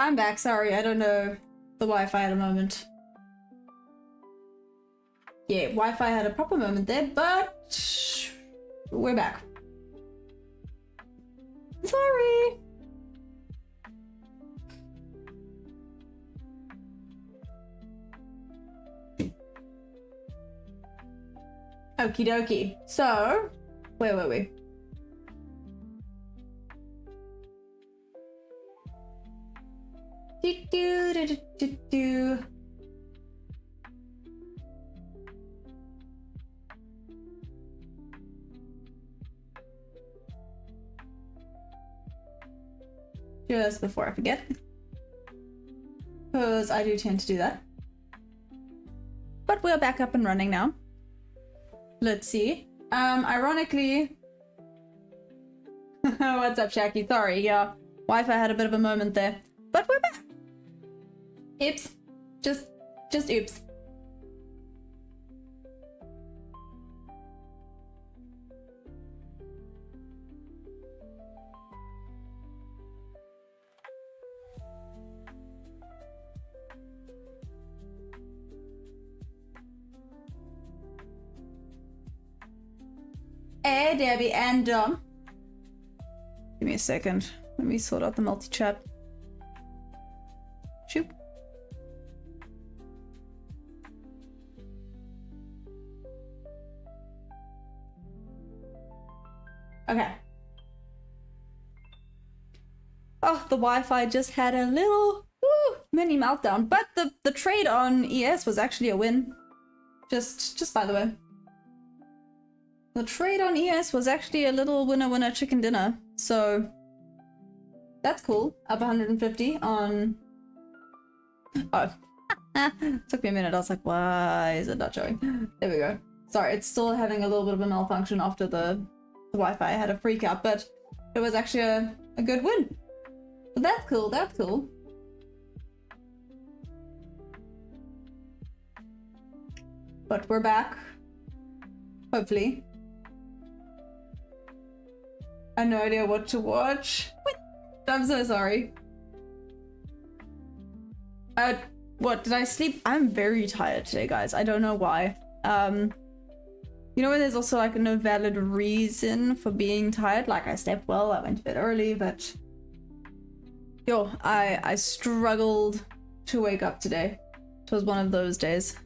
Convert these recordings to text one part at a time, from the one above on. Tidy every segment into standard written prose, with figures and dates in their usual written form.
I'm back. Sorry, I don't know. The Wi-Fi had a moment. Yeah, Wi-Fi had a proper moment there, but we're back. Sorry. Okie dokie. So, where were we? Do. Just before I forget, because I do tend to do that. But we're back up and running now. Let's see. Ironically, what's up, Shaki? Sorry, yeah, Wi-Fi had a bit of a moment there, but we're back. Oops, just oops. Hey, Debbie and Dom. Give me a second. Let me sort out the multi-chat. Shoot. Okay. Oh, the Wi-Fi just had a little mini meltdown, but the trade on ES was actually a win. Just by the way. The trade on ES was actually a little winner chicken dinner, so that's cool. Up 150 on... Oh. Took me a minute, I was like, why is it not showing? There we go. Sorry, it's still having a little bit of a malfunction after the Wi-Fi had a freak out, but it was actually a good win. So that's cool, that's cool. But we're back. Hopefully. I have no idea what to watch. I'm so sorry. What, did I sleep? I'm very tired today, guys. I don't know why. You know when there's also like no valid reason for being tired? Like I slept well, I went to bed early, but... Yo, I struggled to wake up today. It was one of those days.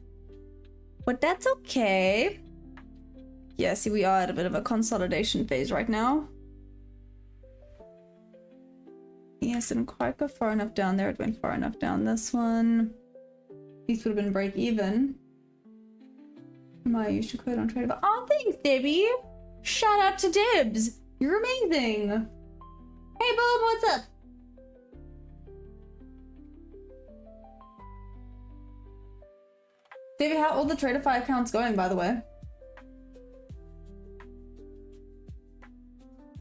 But that's okay. Yeah, see, we are at a bit of a consolidation phase right now. Yes, didn't quite go far enough down there. It went far enough down this one. These would have been break even. My used to quote on Tradable. Oh, thanks, Debbie. Shout out to Dibs. You're amazing. Hey, Bob, what's up? Debbie, how are all the Traderfy accounts going, by the way?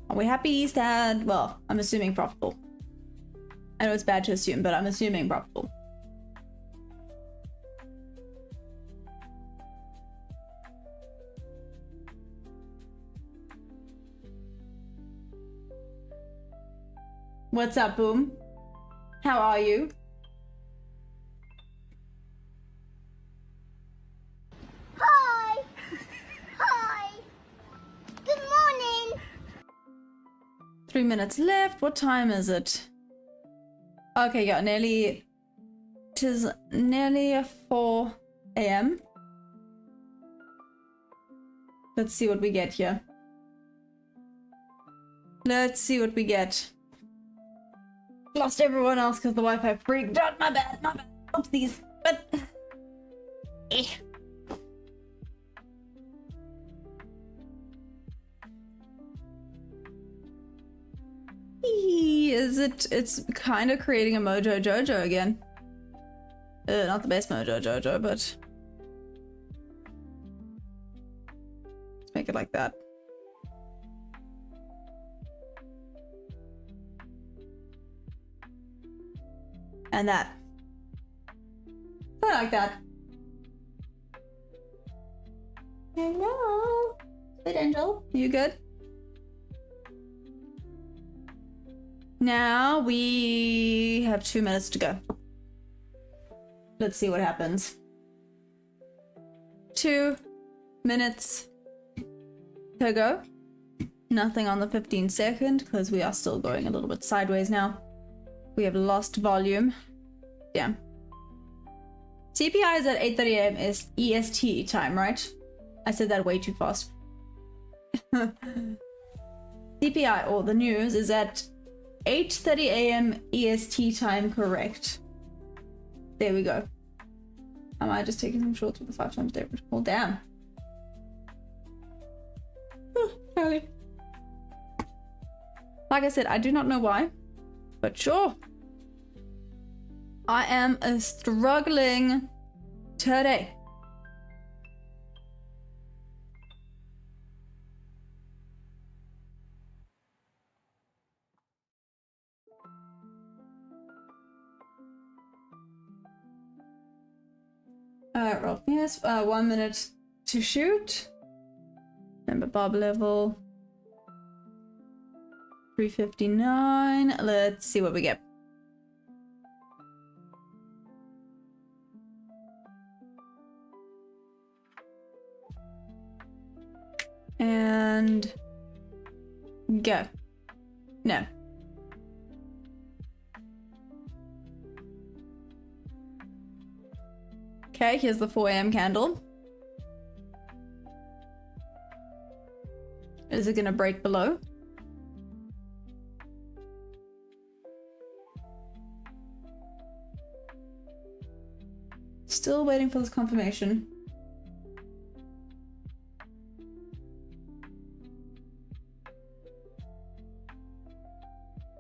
Are we happy, sad? Well, I'm assuming profitable. I know it's bad to assume, but I'm assuming profitable. What's up, Boom? How are you? Hi! Hi! Good morning! 3 minutes left. What time is it? Okay, yeah, nearly... It is nearly 4 a.m. Let's see what we get here. Let's see what we get. Lost everyone else because the Wi-Fi freaked out. My bad, my bad. Oopsies. But... Eh. It's kind of creating a Mojo Jojo again. Not the best Mojo Jojo, but let's make it like that. And that. Something like that. Hello, sweet angel. You good? Now we have 2 minutes to go. Let's see what happens. 2 minutes to go. Nothing on the 15-second because we are still going a little bit sideways now. We have lost volume. Damn. CPI is at 8:30 a.m. is EST time, right? I said that way too fast. CPI, or the news, is at 8:30 a.m. EST time, correct. There we go. Am I just taking some shorts with the 5 times day? Oh, damn. Sorry. Like I said, I do not know why, but sure. I am struggling today. Roll. Yes, 1 minute to shoot. Remember bob level 359. Let's see what we get. And go. No. Okay, here's the 4 a.m. candle. Is it gonna break below? Still waiting for this confirmation.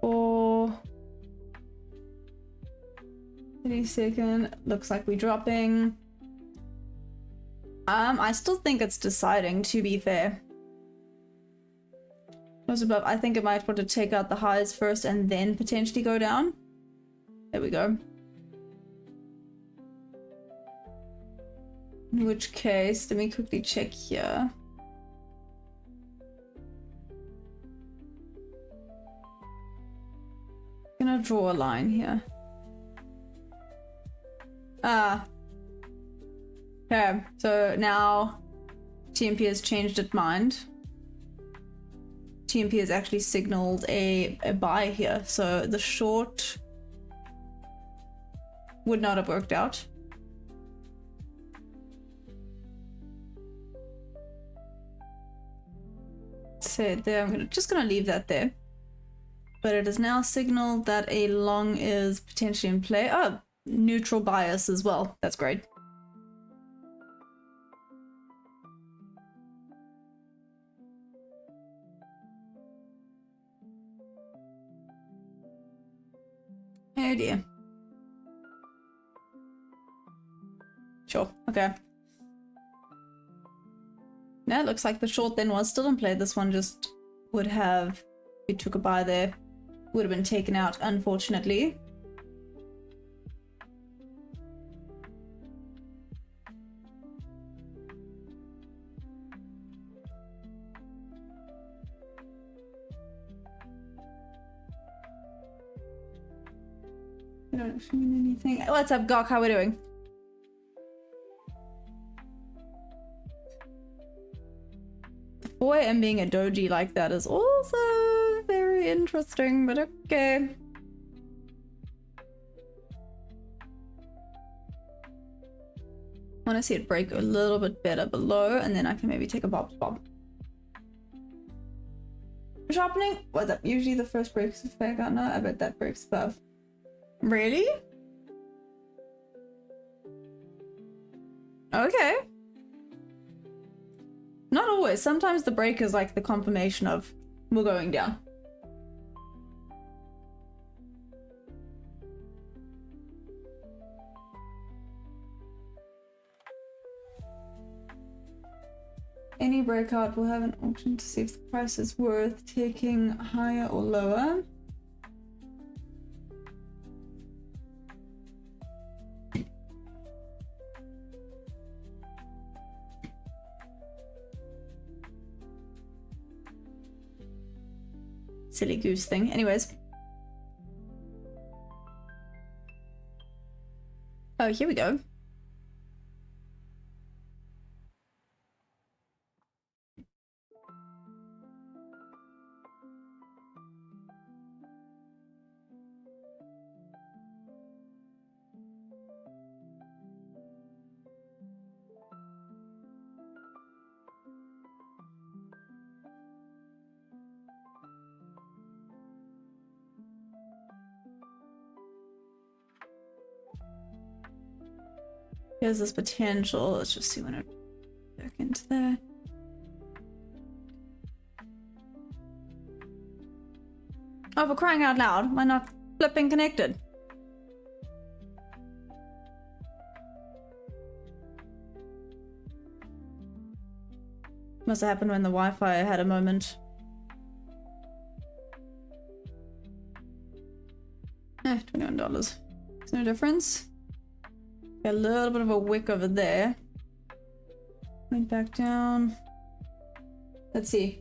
Or 30-second, looks like we're dropping. I still think it's deciding, to be fair. Above, I think it might want to take out the highs first and then potentially go down. There we go. In which case, let me quickly check here. I'm gonna draw a line here. Okay, so now TMP has changed its mind. TMP has actually signaled a buy here, so the short would not have worked out. So there, I'm just gonna leave that there. But it is now signaled that a long is potentially in play. Oh, neutral bias as well. That's great. Oh dear. Sure, okay. Now it looks like the short then was still in play. This one just would have, if it took a buy there, would have been taken out, unfortunately. I don't actually mean anything. What's up, Gok? How are we doing? The 4 AM being a doji like that is also very interesting, but okay. I want to see it break a little bit better below, and then I can maybe take a bob. Sharpening? What's up? Usually the first break is a fake out. No, I bet that breaks above. Really? Okay. Not always. Sometimes the break is like the confirmation of we're going down. Any breakout will have an auction to see if the price is worth taking higher or lower. Silly goose thing. Anyways. Oh, here we go. Here's this potential. Let's just see when it back into there. Oh, for crying out loud, why not flipping connected? Must have happened when the Wi-Fi had a moment. $21. There's no difference. Got a little bit of a wick over there. Went back down. Let's see.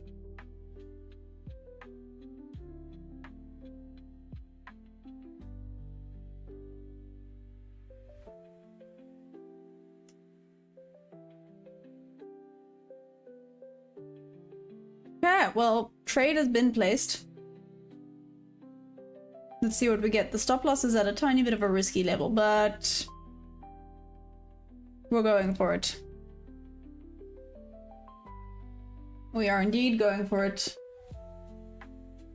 Okay, well, trade has been placed. Let's see what we get. The stop loss is at a tiny bit of a risky level, but we're going for it. We are indeed going for it.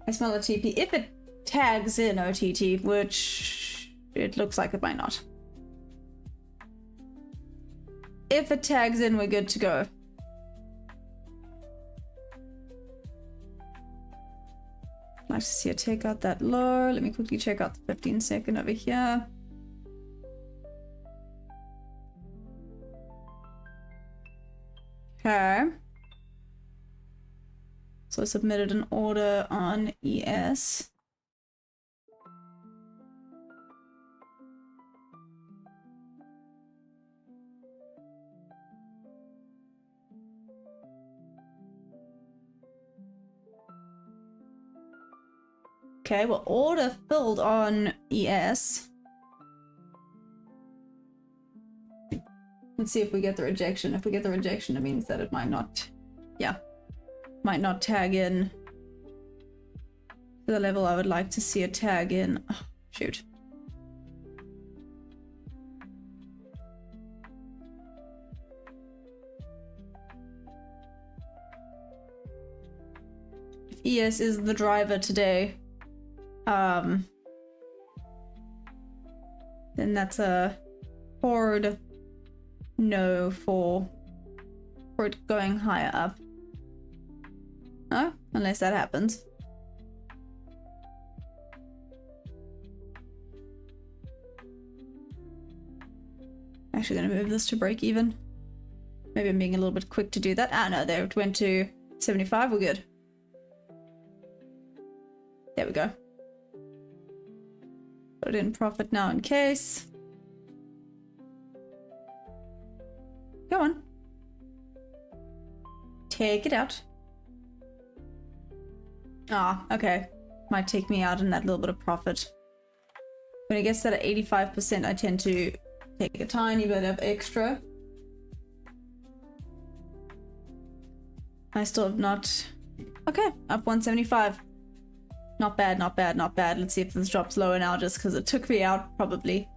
I smell a TP. If it tags in OTT, which it looks like it might not. If it tags in, we're good to go. I'd like to see it take out that low. Let me quickly check out the 15-second over here. Okay. So I submitted an order on ES. Okay, well, order filled on ES. Let's see if we get the rejection. If we get the rejection, it means that it might not, might not tag in to the level I would like to see it tag in. Oh, shoot. If ES is the driver today, then that's a hard no for it going higher up. No? Unless that happens. Actually gonna move this to break even. Maybe I'm being a little bit quick to do that. Ah no, there it went to 75, we're good. There we go. Put it in profit now in case. Go on. Take it out. Ah, okay. Might take me out in that little bit of profit. When it gets to that 85%, I tend to take a tiny bit of extra. I still have not... Okay, up 175. Not bad, not bad, not bad. Let's see if this drops lower now just because it took me out, probably.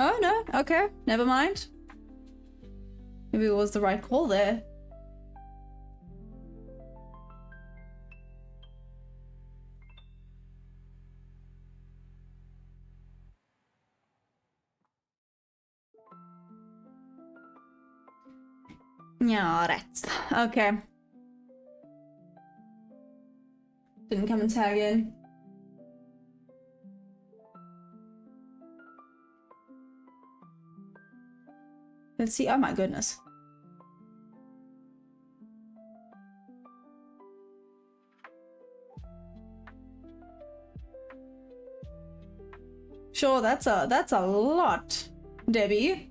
Oh, no. Okay, never mind. Maybe it was the right call there. Yeah, that's okay. Didn't come and tag in. Let's see. Oh my goodness. Sure, that's a lot, Debbie.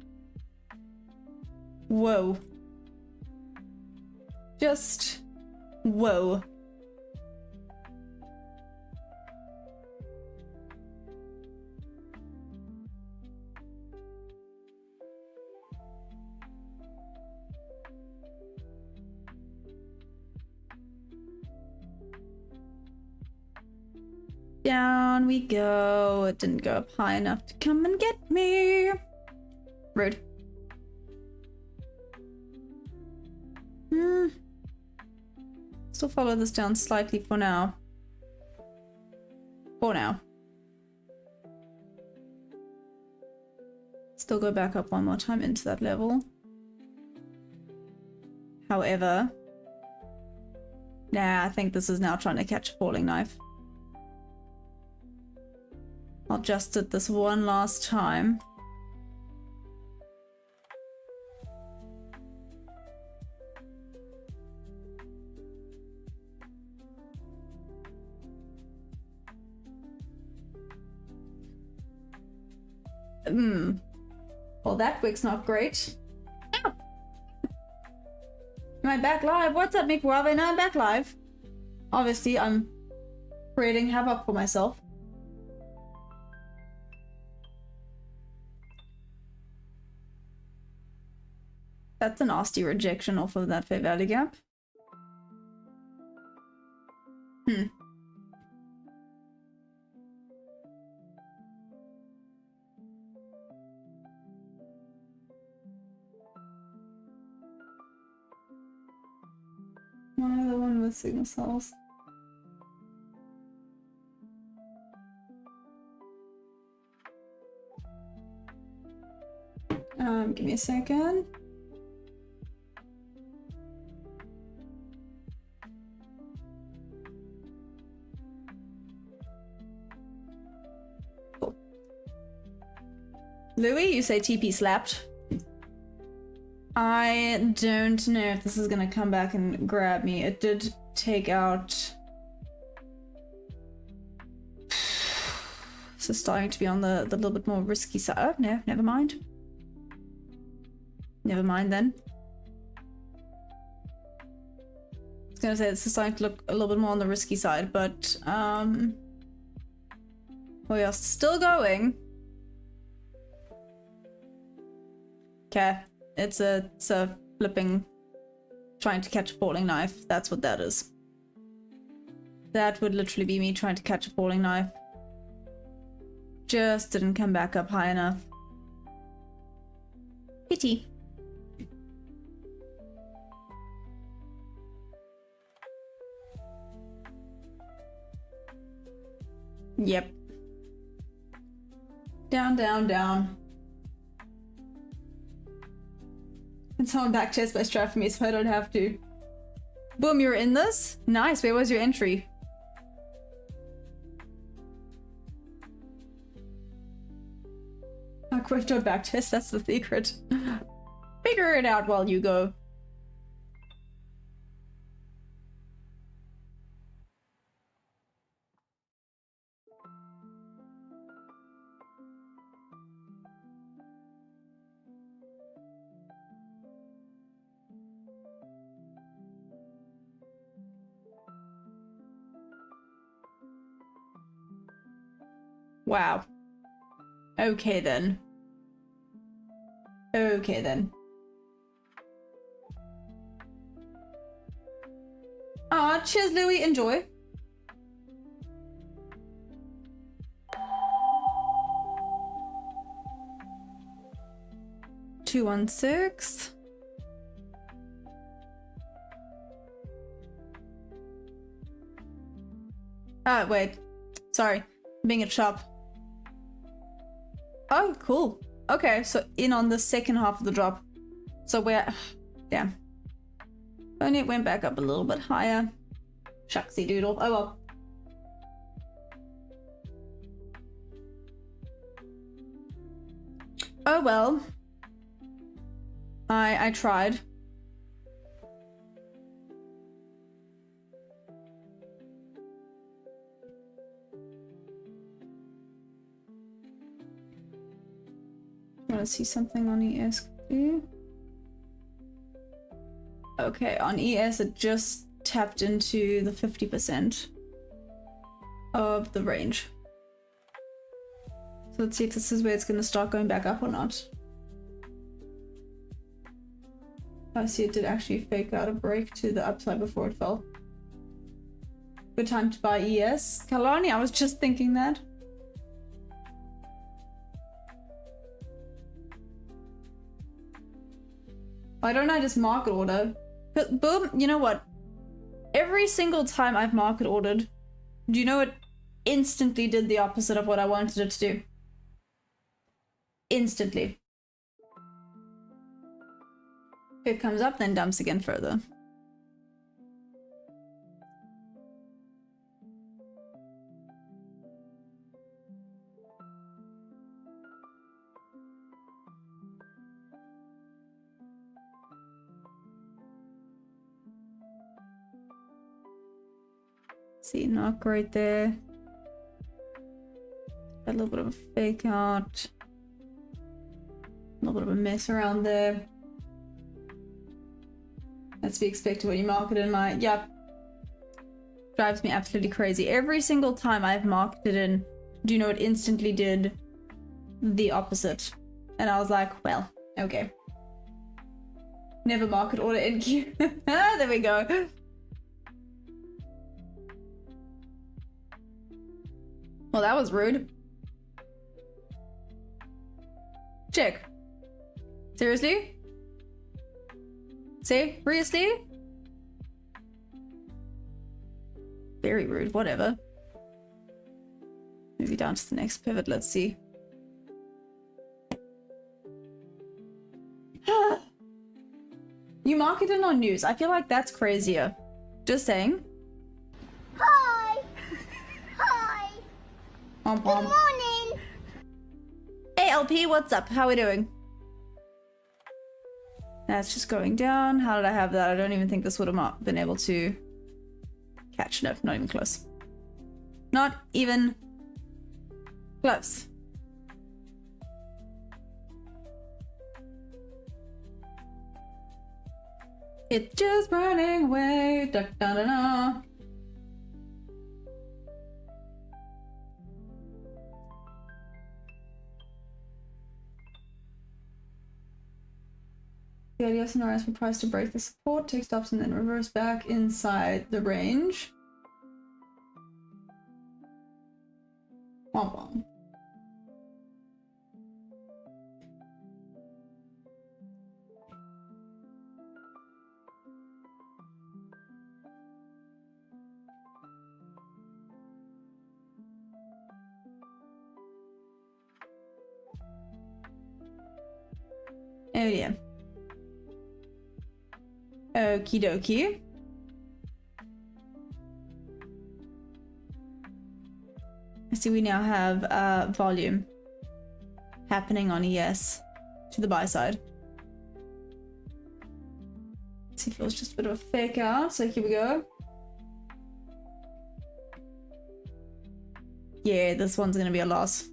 Whoa. Just whoa. Down we go. It didn't go up high enough to come and get me. Rude. Still follow this down slightly for now. For now. Still go back up one more time into that level. However, nah, I think this is now trying to catch a falling knife. I'll just it this one last time. Well, that wick's not great. Ow! Am I back live? What's up, Mick Robin? I'm back live. Obviously, I'm creating havoc for myself. That's a nasty rejection off of that fair value gap. One other one with signal cells. Give me a second. Cool. Louis, you say TP slapped. I don't know if this is gonna come back and grab me. It did take out... This is starting to be on the little bit more risky side. Oh, no, never mind. Never mind then. I was gonna say this is starting to look a little bit more on the risky side, but we are still going. Okay. It's a flipping, trying to catch a falling knife. That's what that is. That would literally be me trying to catch a falling knife. Just didn't come back up high enough. Pity. Yep. Down, down, down. And someone backtest my strat for me so I don't have to. Boom, you're in this? Nice, where was your entry? Quick, don't backtest, that's the secret. Figure it out while you go. Wow. Okay then. Okay then. Ah, cheers Louis, enjoy. $216. Ah, wait. Sorry. Being a chop. Oh, cool. Okay, so in on the second half of the drop. So we're... Damn. Only it went back up a little bit higher. Shucksy doodle. Oh well. Oh well. I tried. Want to see something on ES? Okay, on ES it just tapped into the 50% of the range. So let's see if this is where it's going to start going back up or not. I see it did actually fake out a break to the upside before it fell. Good time to buy ES. Kalani, I was just thinking that. Why don't I just market order? But boom, you know what? Every single time I've market ordered, do you know it instantly did the opposite of what I wanted it to do? Instantly. It comes up, then dumps again further. See, not great there. A little bit of a fake out. A little bit of a mess around there. That's to be expected when you market in my... Yep. Drives me absolutely crazy. Every single time I've marketed in, do you know it instantly did the opposite? And I was like, well, okay. Never market order NQ. There we go. Well, that was rude. Check. Seriously? Seriously? Very rude, whatever. Maybe down to the next pivot, let's see. You market in on news. I feel like that's crazier. Just saying. Hi. Hi. Good morning. Hey LP, what's up? How are we doing? That's just going down. How did I have that? I don't even think this would have been able to catch. No, not even close. Not even close. It's just running away. Da, da, da, da. The ideal scenario is for price to break the support, take stops, and then reverse back inside the range. Womp womp. Oh yeah. Okie dokie. I see we now have volume happening on ES to the buy side. Let's see if it was just a bit of a fake out, so here we go. Yeah, this one's gonna be a loss.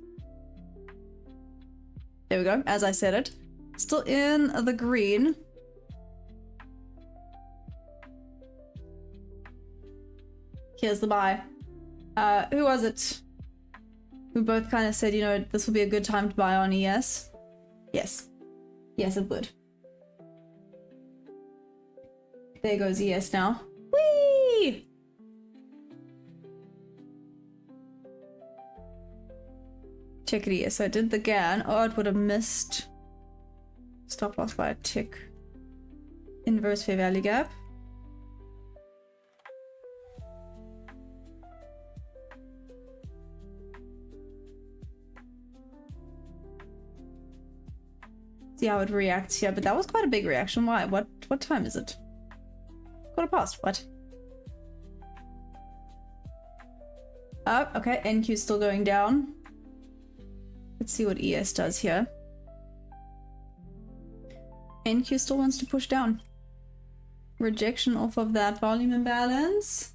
There we go, as I said it. Still in the green. Here's the buy. Who was it? Who both kind of said, you know, this will be a good time to buy on ES? Yes. Yes, it would. There goes ES now. Whee! Check it here. So I did the GAN. Oh, it would have missed. Stop loss by a tick. Inverse fair value gap. See how it reacts here, but that was quite a big reaction. Why? What time is it? Quarter past. What? Oh, okay. NQ is still going down. Let's see what ES does here. NQ still wants to push down. Rejection off of that volume imbalance.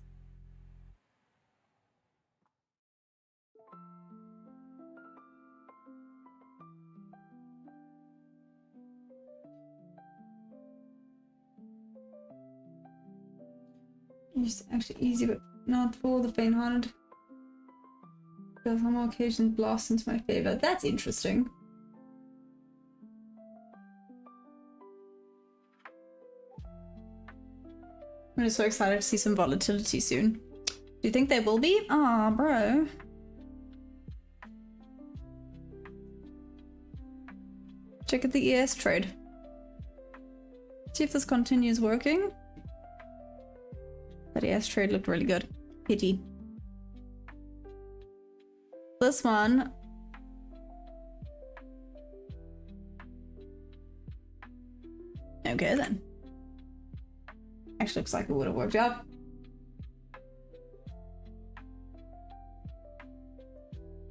It's actually easy, but not for the faint-hearted. Because on more occasions blast into my favor. That's interesting. I'm just so excited to see some volatility soon. Do you think they will be? Aw, bro. Check out the ES trade. See if this continues working. That ES trade looked really good. Pity. This one. Okay then. Actually looks like it would have worked out.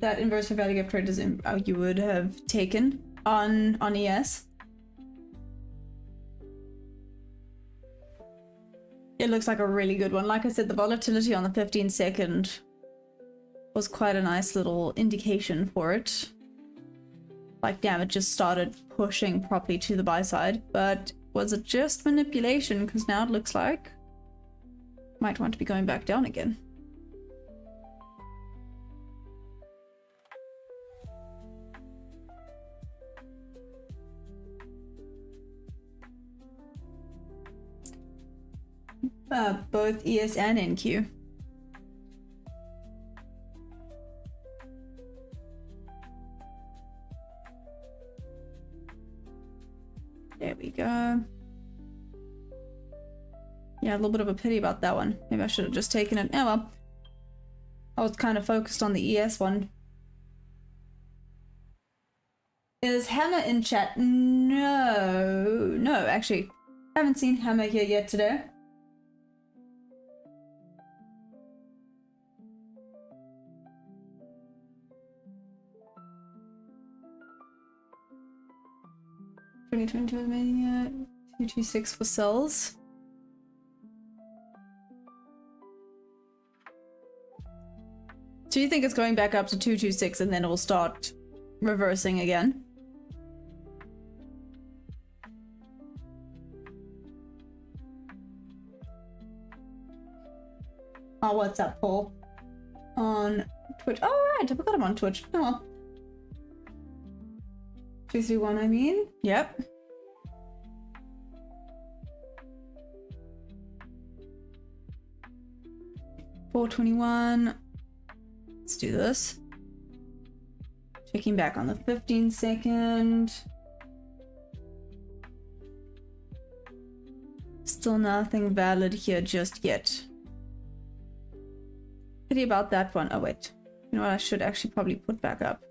That inverse fair value gap trade is you would have taken on ES. It looks like a really good one. Like I said, the volatility on the 15-second was quite a nice little indication for it. Like, damn, it just started pushing properly to the buy side. But was it just manipulation? Because now it looks like might want to be going back down again. Both ES and NQ. There we go. Yeah, a little bit of a pity about that one. Maybe I should have just taken it. Oh well. I was kind of focused on the ES one. Is Hammer in chat? No. No, actually. I haven't seen Hammer here yet today. Mania 226 for sells. Do you think it's going back up to 226 and then it will start reversing again? Oh, what's up, Paul? On Twitch. Oh, right, I forgot I'm on Twitch. Oh well. 231, I mean. Yep. $4.21. Let's do this. Checking back on the 15-second. Still nothing valid here just yet. Pity about that one. Oh wait. You know what? I should actually probably put back up.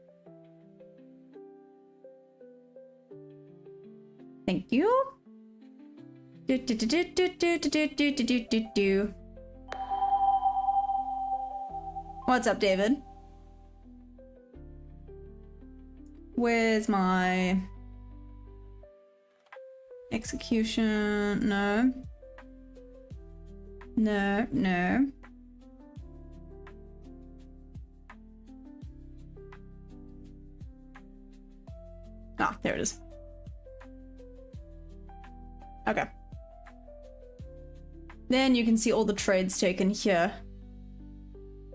Thank you. What's up, David? Where's my execution? No. No, no. Ah, there it is. Okay. Then you can see all the trades taken here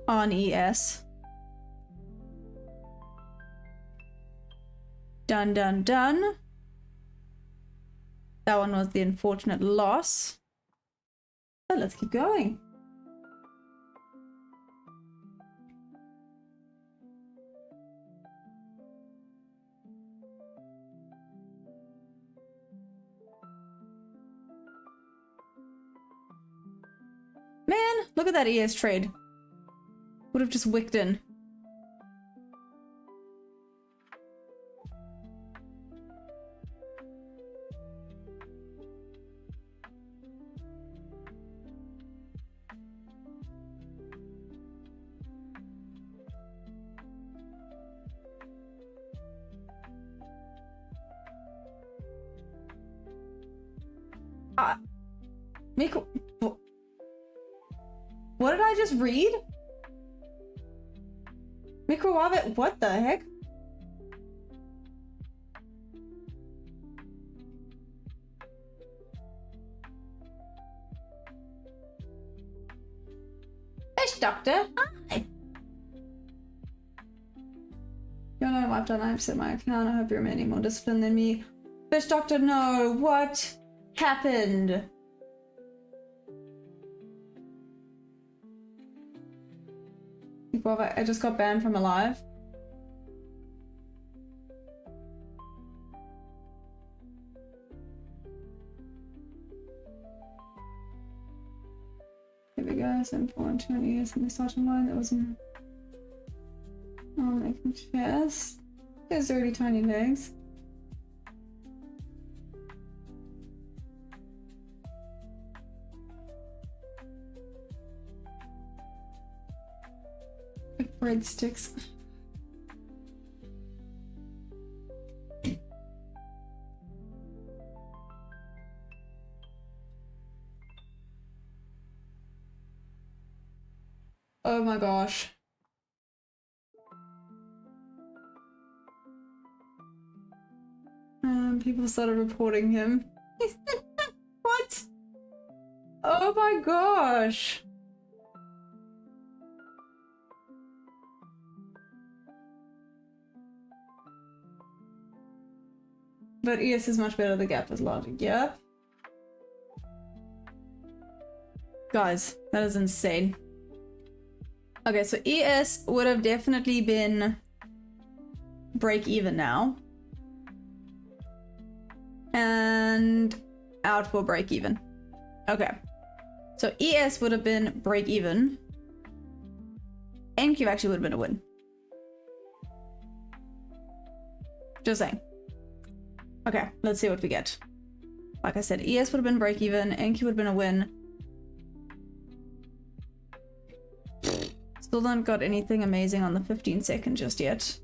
on ES. Done, done, done. That one was the unfortunate loss. But let's keep going. Man, look at that ES trade. Would have just wicked in. Miko, what did I just read? Microwave, what the heck? Fish doctor, hi. You know I've done. I've set my account. I hope you're any more disciplined than me. Fish doctor, no. What happened? Well, I just got banned from Alive. Here we go, 7.20 years in the starting line. That wasn't. Oh, I can chest. There's really tiny legs. Like breadsticks. Oh my gosh. People started reporting him. What? Oh my gosh. But ES is much better, the gap is larger. Yeah. Guys, that is insane. Okay, so ES would have definitely been break even now. And out for break even. Okay. So ES would have been break even. NQ actually would have been a win. Just saying. Okay, let's see what we get. Like I said, ES would have been break even, NQ would have been a win. Still don't got anything amazing on the 15-second just yet.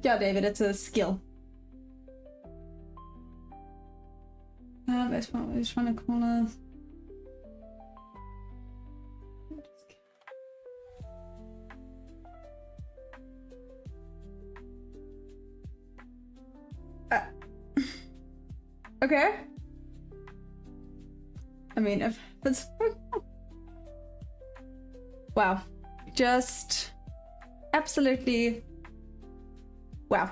Yeah, David, it's a skill. That's what I was trying to call us. Okay. I mean, if it's... Wow. Just absolutely... Wow.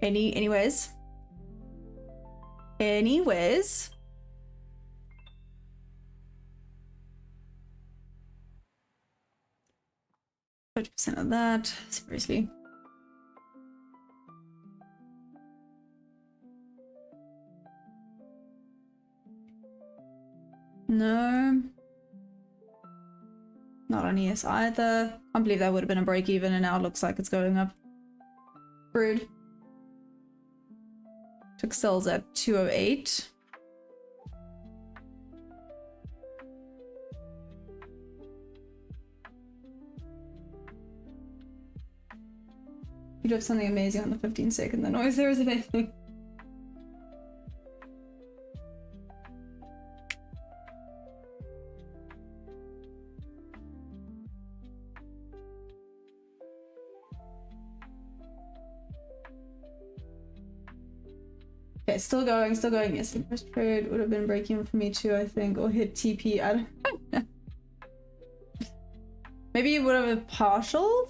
Anyways. 50% of that, seriously. No. Not on ES either. Can't believe that would have been a break even and now it looks like it's going up. Rude. Took sells at 208. You'd have something amazing on the 15-second, the noise there isn't anything. Okay, still going, still going. Yes, the first trade would have been breaking for me too, I think, or hit TP. I don't know. Maybe you would have a partial?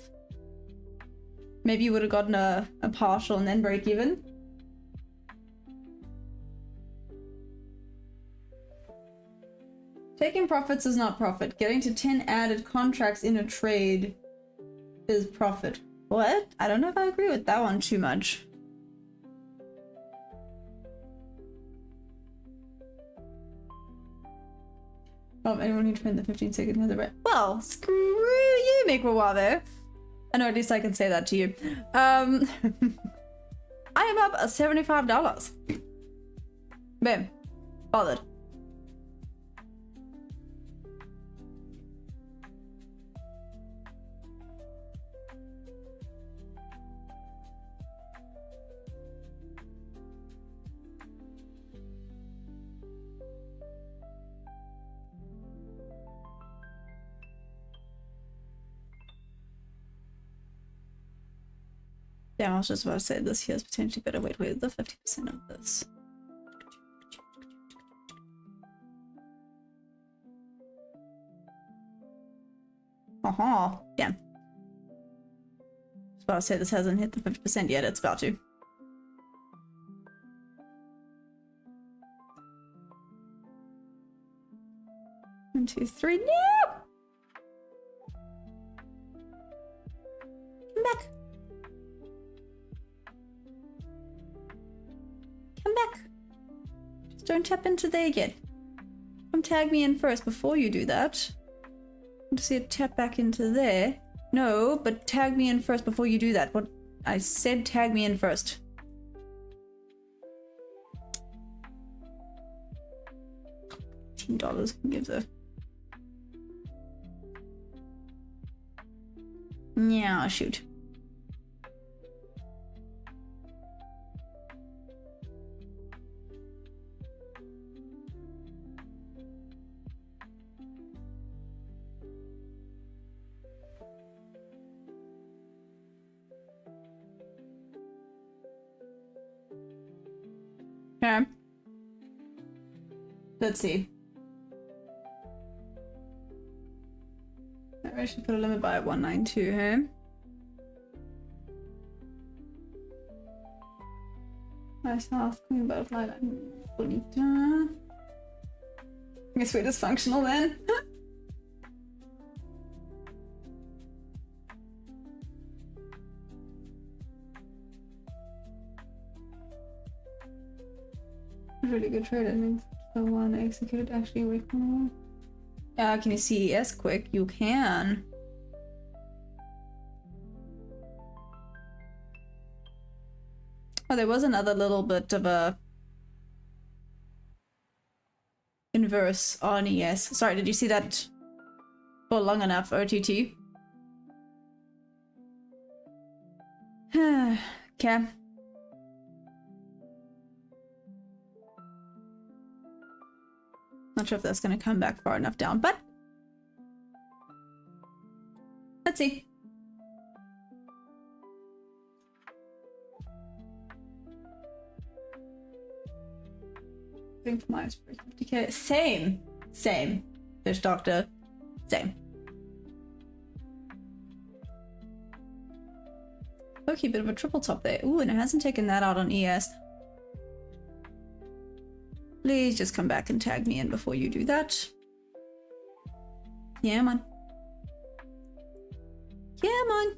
Maybe you would have gotten a partial and then break even? Taking profits is not profit. Getting to 10 added contracts in a trade is profit. What? I don't know if I agree with that one too much. Anyone who trained the 15-second has a right. Well, screw you, Microwave. I know, at least I can say that to you. I am up $75. Boom. Bothered. Yeah, I was just about to say this here is potentially better. Wait, the 50% of this. Aha, yeah. I was about to say this hasn't hit the 50% yet, it's about to. One, two, three, no! Come back. Come back. Just don't tap into there yet. Come tag me in first before you do that. I want to see it tap back into there. No, but tag me in first before you do that. What? I said tag me in first. $18 gives a... Yeah, shoot. Okay. Let's see. I should put a limit by 192 here. Nice half queen butterfly. Bonita. I guess we're dysfunctional then. Really good trade. I mean, the one executed actually way more. Can you see ES quick? You can. Oh, there was another little bit of a inverse on ES. Sorry, did you see that for long enough, OTT? Okay. Not sure if that's going to come back far enough down, but let's see. Think for my 50k. Same. Fish doctor. Same. Okay, bit of a triple top there. Ooh, and it hasn't taken that out on ES. Please just come back and tag me in before you do that. Yeah, man. Yeah, man.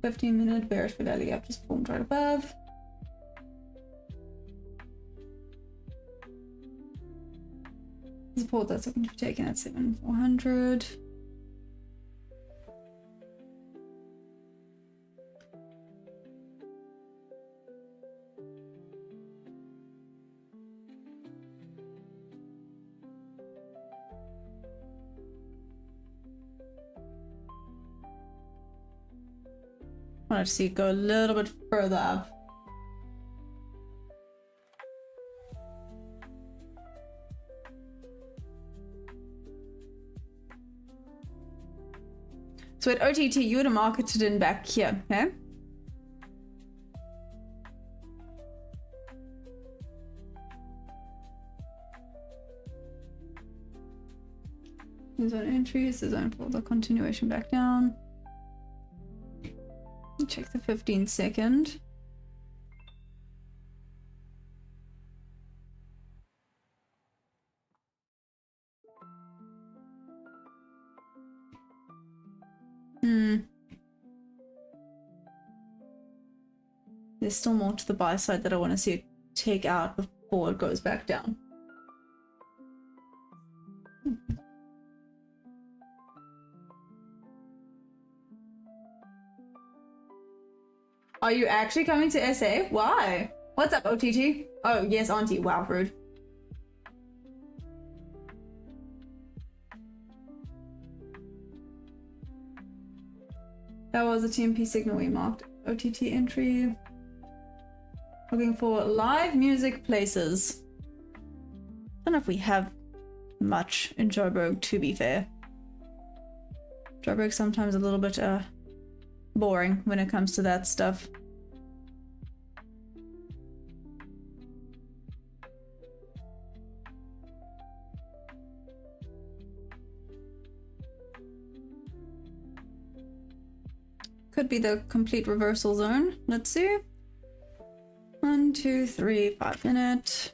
$15-minute bearish fidelity up just formed right above. Support that's looking to be taken at 7,400. I want to see it go a little bit further up. So at OTT, you would have marketed in back here, okay? There's an entry, there's a zone for the continuation back down. Check the 15-second. There's still more to the buy side that I want to see it take out before it goes back down. Are you actually coming to SA? Why? What's up, OTT? Oh, yes, auntie. Wow, rude. That was a TMP signal we marked. OTT entry. Looking for live music places. I don't know if we have much in Joburg, to be fair. Joburg's sometimes a little bit boring when it comes to that stuff. Could be the complete reversal zone. Let's see. 1, 2, 3, 5 minute.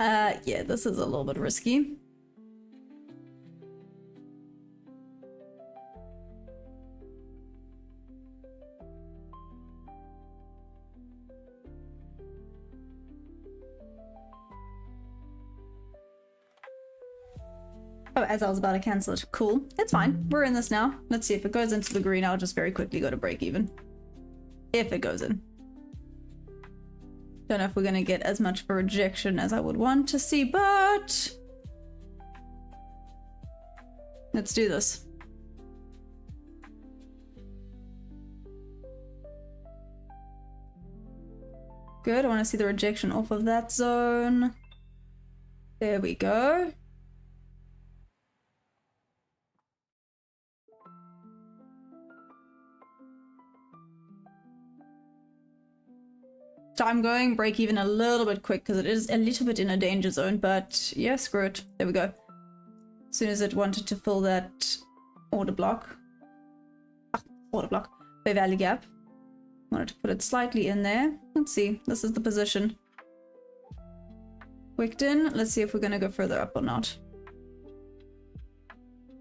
Yeah, this is a little bit risky. Oh, as I was about to cancel it. Cool. It's fine. We're in this now. Let's see if it goes into the green. I'll just very quickly go to break even. If it goes in. Don't know if we're gonna get as much of a rejection as I would want to see, but let's do this. Good, I want to see the rejection off of that zone. There we go. So I'm going break even a little bit quick because it is a little bit in a danger zone, but yeah, screw it. There we go. As soon as it wanted to fill that order block. Order block. Fair value gap. Wanted to put it slightly in there. Let's see. This is the position. Wicked in. Let's see if we're going to go further up or not.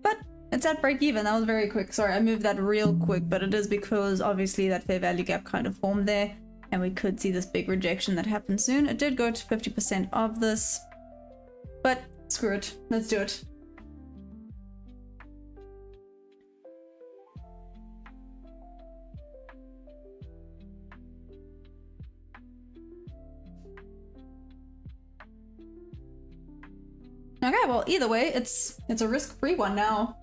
But it's at break even. That was very quick. Sorry, I moved that real quick, but it is because obviously that fair value gap kind of formed there. And we could see this big rejection that happened soon. It did go to 50% of this. But screw it. Let's do it. Okay, well, either way, it's a risk-free one now.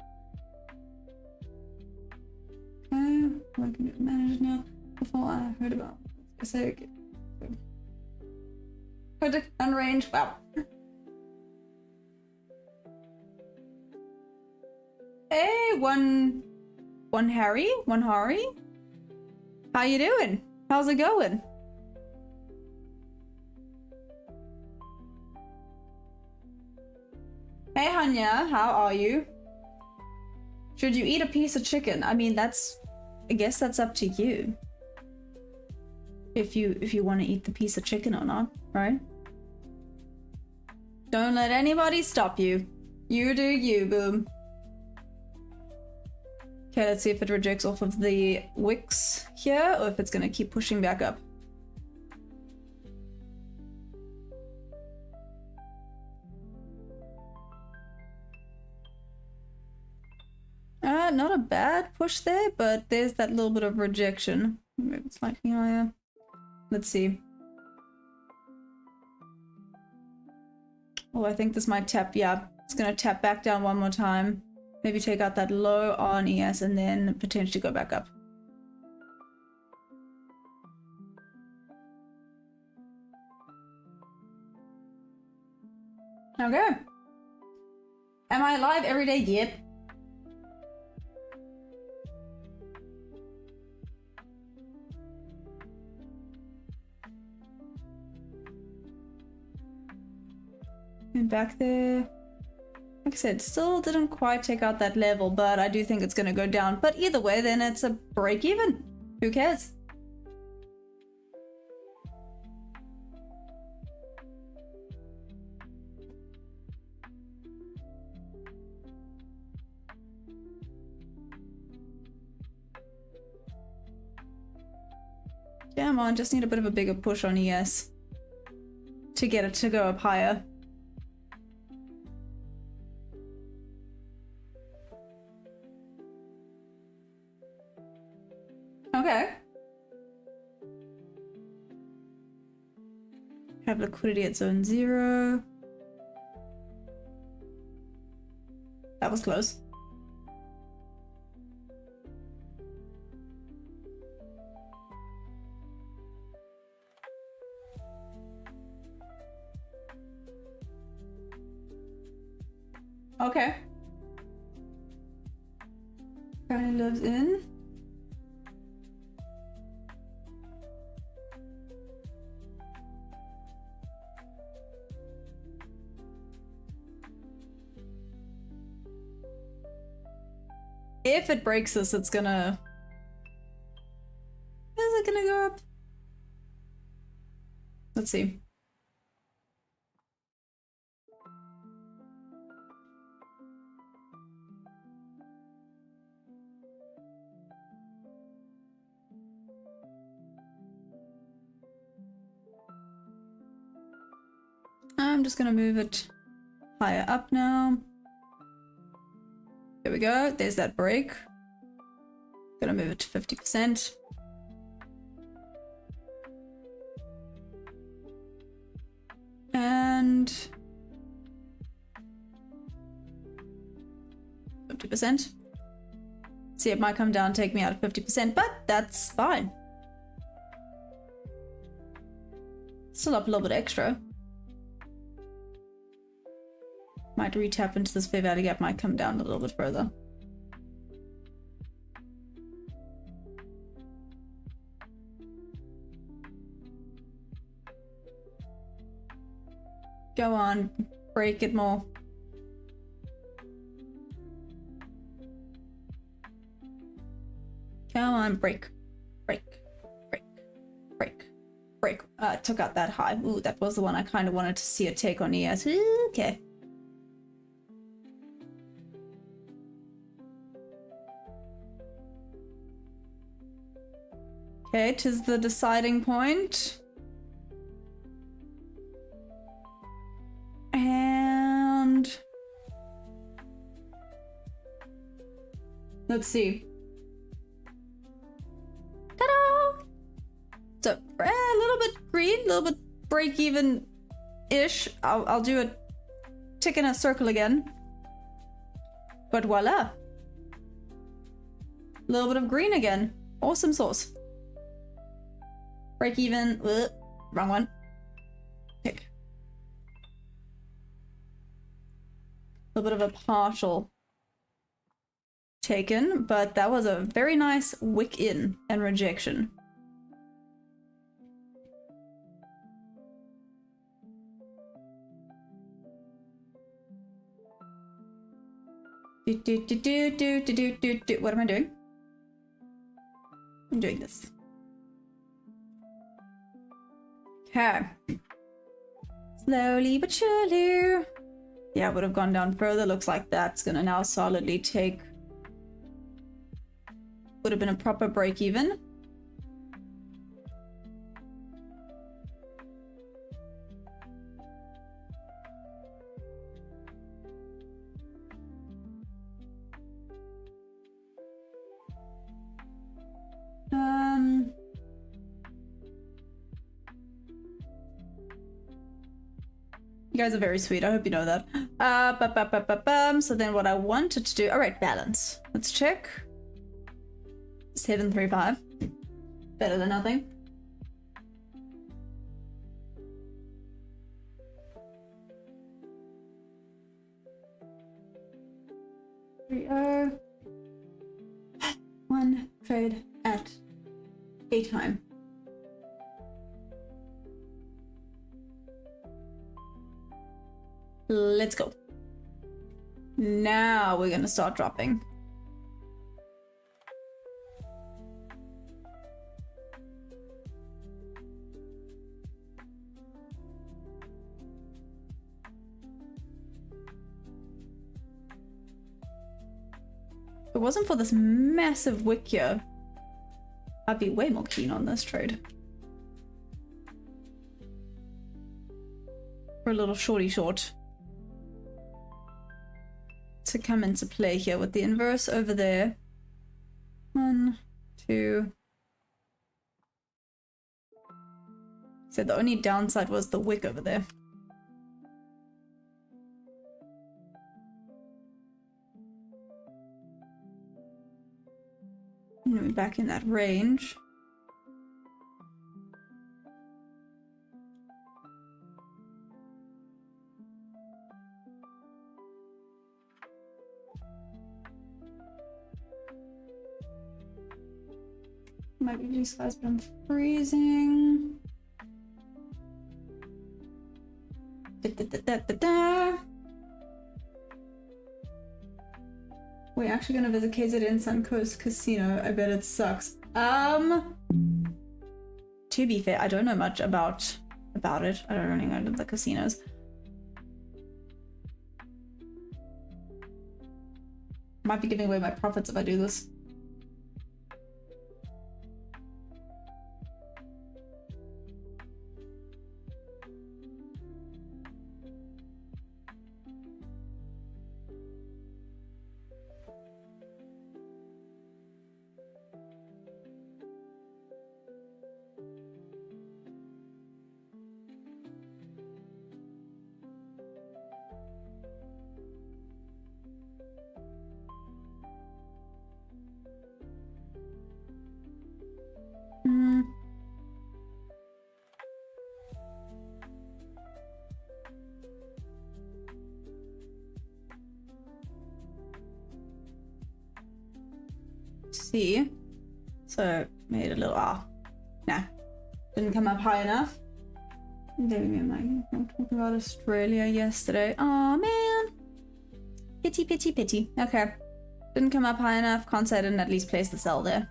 Okay, I can manage now. Before I heard about Pacific. Predict and range. Wow. Hey, one Harry? How you doing? How's it going? Hey Hanya, how are you? Should you eat a piece of chicken? I mean, I guess that's up to you. If you want to eat the piece of chicken or not, right? Don't let anybody stop you. You do you, boom. Okay, let's see if it rejects off of the wicks here or if it's gonna keep pushing back up. Not a bad push there, but there's that little bit of rejection. Maybe slightly higher. Let's see. Oh, I think this might tap. Yeah, it's gonna tap back down one more time. Maybe take out that low on ES and then potentially go back up. Okay. Am I live every day? Yep. And back there. Like I said, still didn't quite take out that level, but I do think it's going to go down. But either way, then it's a break even. Who cares? Come on, just need a bit of a bigger push on ES to get it to go up higher. Okay. Have liquidity at zone 0. That was close. Okay. Currently lives in. If it breaks this, it's gonna... Is it gonna go up? Let's see. I'm just gonna move it higher up now. There we go. There's that break. Gonna move it to 50%. And 50%. See, it might come down, take me out of 50%, but that's fine. Still up a little bit extra. Might retap into this fair value gap, might come down a little bit further. Go on, break it more. Come on, break, break, break, break, break. Took out that high. Ooh, that was the one I kind of wanted to see a take on ES. Okay. Okay, 'tis the deciding point. And let's see. Ta-da! So a little bit green, a little bit break even-ish. I'll do a tick in a circle again. But voila. A little bit of green again. Awesome sauce. Break even. Wrong one. Tick. A little bit of a partial taken, but that was a very nice wick in and rejection. What am I doing? I'm doing this. Okay. Slowly but surely. Yeah, would have gone down further. Looks like that's gonna now solidly take. Would have been a proper break even. You guys are very sweet. I hope you know that. So then what I wanted to do... Alright, balance. Let's check. 735. Better than nothing. One trade at a time. Let's go. Now we're gonna start dropping. If it wasn't for this massive wick here, I'd be way more keen on this trade. For a little shorty short. To come into play here with the inverse over there. 1, 2. So the only downside was the wick over there. And we're back in that range. Might be blue skies, but I'm freezing. We're actually gonna visit KZN Suncoast Casino. I bet it sucks. To be fair, I don't know much about it. I don't really know the casinos. Might be giving away my profits if I do this. See, so made a little nah, didn't come up high enough. I'm talking about Australia yesterday. Oh man, pity. Okay, didn't come up high enough. Can't say I didn't at least place the sell there.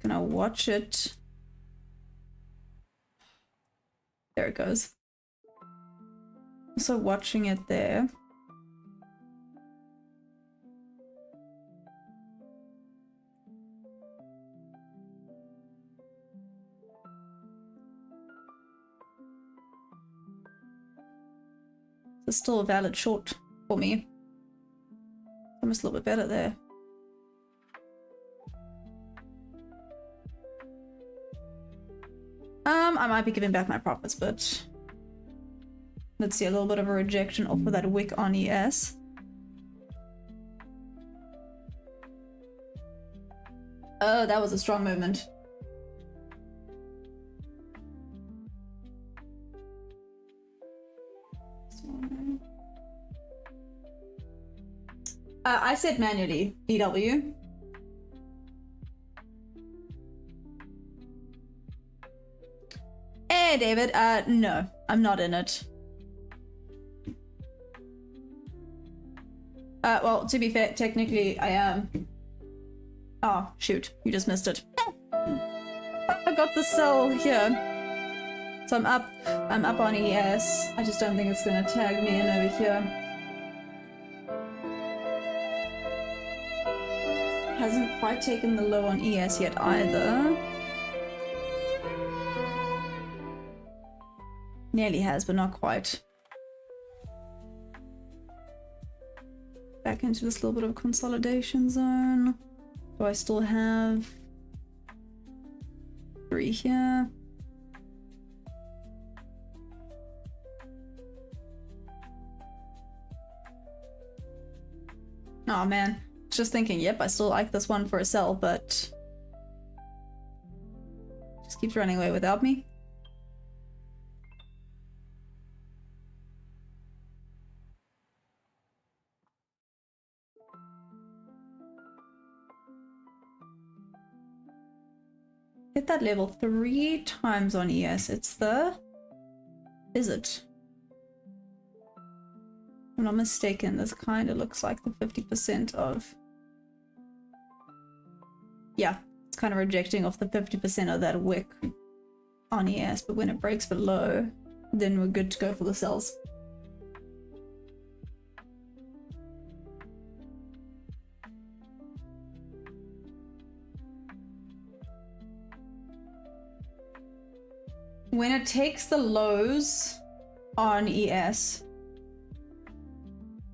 Gonna watch it. There it goes. Also watching it there. It's still a valid short for me. Almost a little bit better there. I might be giving back my profits, but let's see, a little bit of a rejection off of that wick on ES. Oh, that was a strong movement. I said manually, DW. Hey, David. No, I'm not in it. Well, to be fair, technically I am. Oh, shoot. You just missed it. I got the sell here. So I'm up on ES. I just don't think it's gonna tag me in over here. Hasn't quite taken the low on ES yet either. Nearly has, but not quite. Back into this little bit of consolidation zone. Do I still have 3 here? Oh man, just thinking, yep, I still like this one for a sell, but just keeps running away without me. Hit that level 3 times on ES. It's the... Is it? If I'm not mistaken, this kind of looks like the 50% of... Yeah, it's kind of rejecting off the 50% of that wick on ES, but when it breaks below, then we're good to go for the sells. When it takes the lows on ES,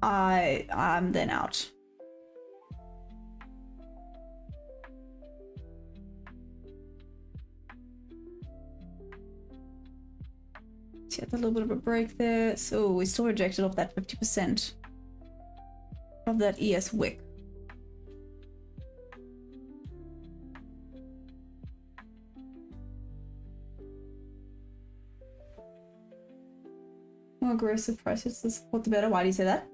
I'm then out. See, a little bit of a break there. So we still rejected off that 50% of that ES wick. More aggressive prices to support the better. Why do you say that?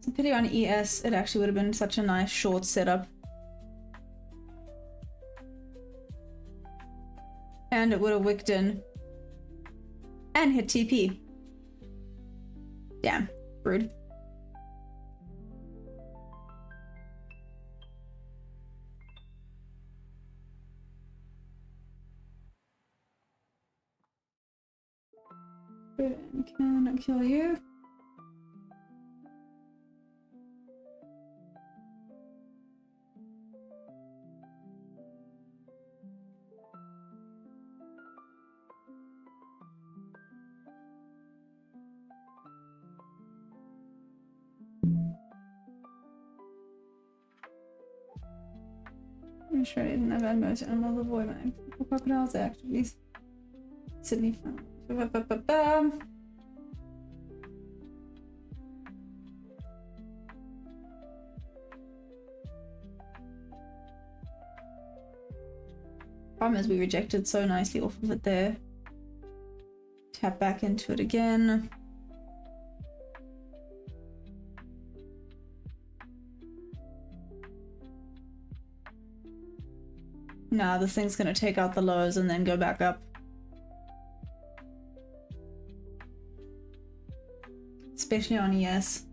It's a pity on ES, it actually would have been such a nice short setup. And it would have wicked in. And hit TP. Damn, rude. Can I kill you? I'm sure I didn't have most animals avoid my crocodiles activities. Sydney farm. Problem is we rejected so nicely off of it there. Tap back into it again. Nah, this thing's gonna take out the lows and then go back up. Especially on ES.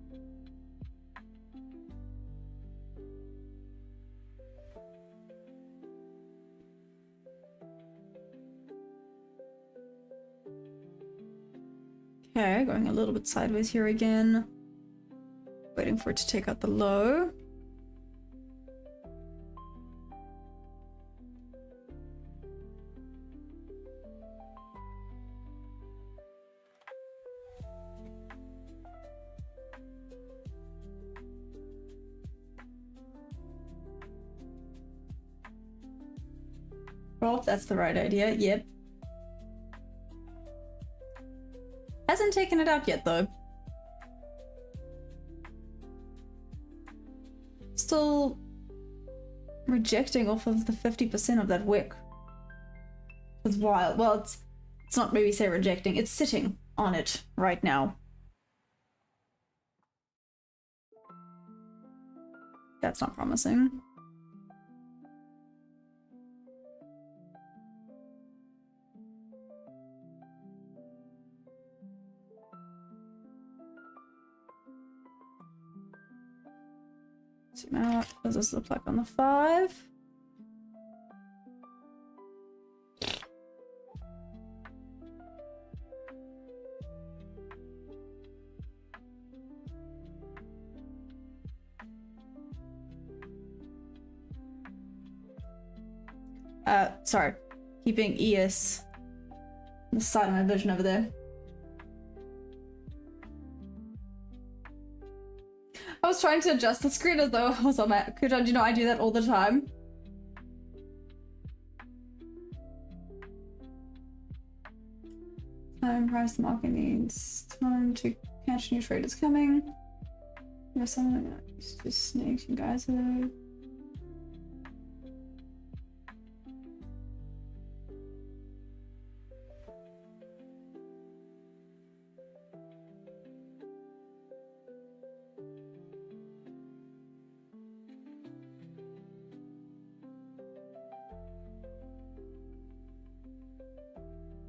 Okay, going a little bit sideways here again. Waiting for it to take out the low. Well, that's the right idea, yep. Hasn't taken it out yet, though. Still rejecting off of the 50% of that wick. It's wild. Well, it's not maybe say rejecting, it's sitting on it right now. That's not promising. Zoom out. Does this look like on the 5? Sorry. Keeping ES on the side of my vision over there. I was trying to adjust the screen as though I was on my Kujan. You know, I do that all the time. Time, price, the market needs time to catch new traders coming. There's someone that used to snakes, you guys.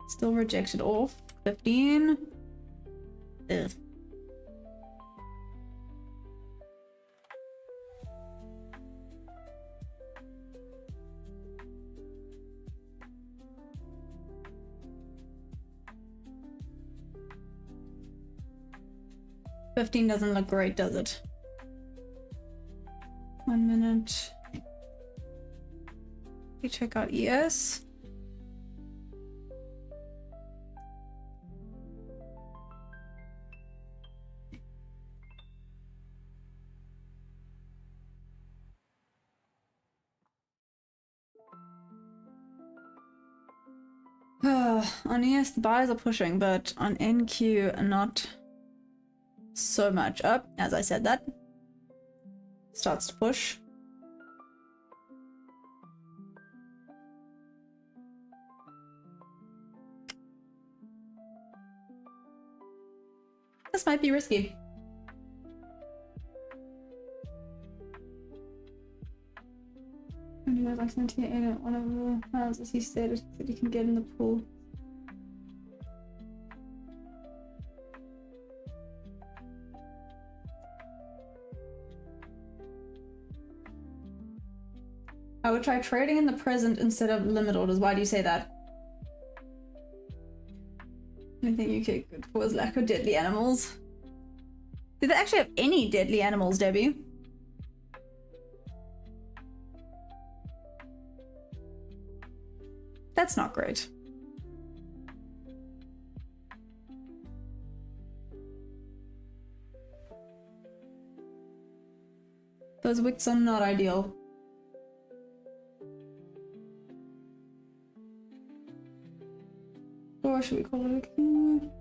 Still rejected off. 15. Ugh. $15 doesn't look great, does it? 1 minute. We check out ES. On ES, the buyers are pushing, but on NQ, not so much. Up, as I said that. Starts to push. This might be risky. He was like 17 in one of the houses he stated that he can get in the pool. I would try trading in the present instead of limit orders. Why do you say that? I think you could good for his lack of deadly animals. Do they actually have any deadly animals, Debbie? That's not great. Those wicks are not ideal. Or should we call it a king?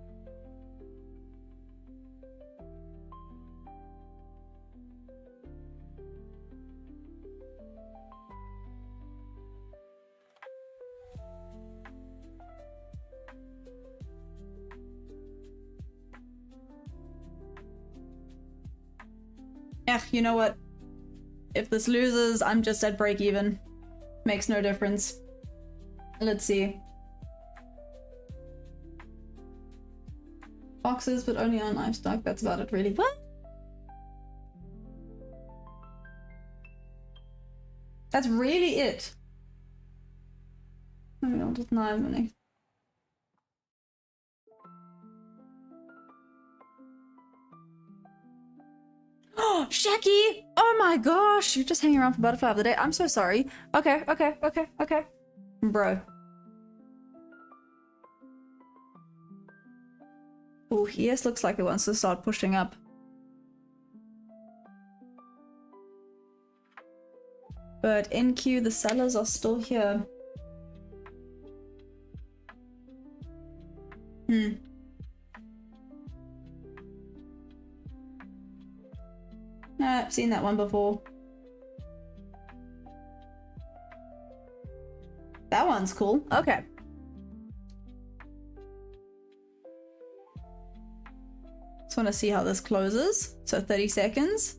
You know what? If this loses, I'm just at break even. Makes no difference. Let's see. Boxes, but only on livestock. That's about it, really. What? That's really it. I mean, I'll just 9 minutes. Oh, Shaki! Oh my gosh! You're just hanging around for Butterfly of the Day. I'm so sorry. Okay. Bro. Oh, ES looks like it wants to start pushing up. But NQ, the sellers are still here. I've seen that one before. That one's cool. Okay. Just want to see how this closes. So 30 seconds.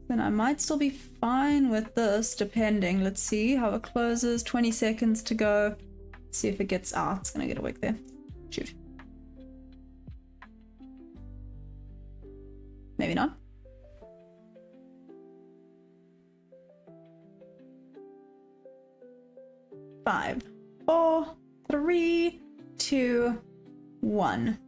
Then I might still be fine with this, depending. Let's see how it closes. 20 seconds to go. See if it gets out. It's gonna get a wick there. Shoot. Maybe not. Five, 4, 3, 2, 1.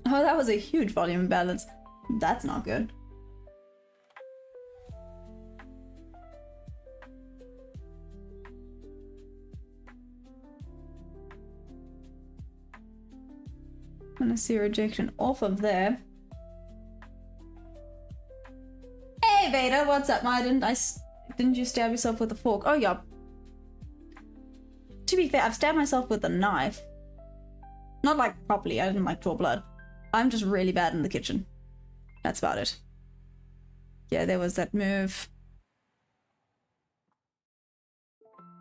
Oh, that was a huge volume imbalance. That's not good. I'm gonna see a rejection off of there. Hey Veda, what's up? Didn't you stab yourself with a fork? Oh yeah. To be fair, I've stabbed myself with a knife. Not like properly, I didn't like draw blood. I'm just really bad in the kitchen. That's about it. Yeah, there was that move.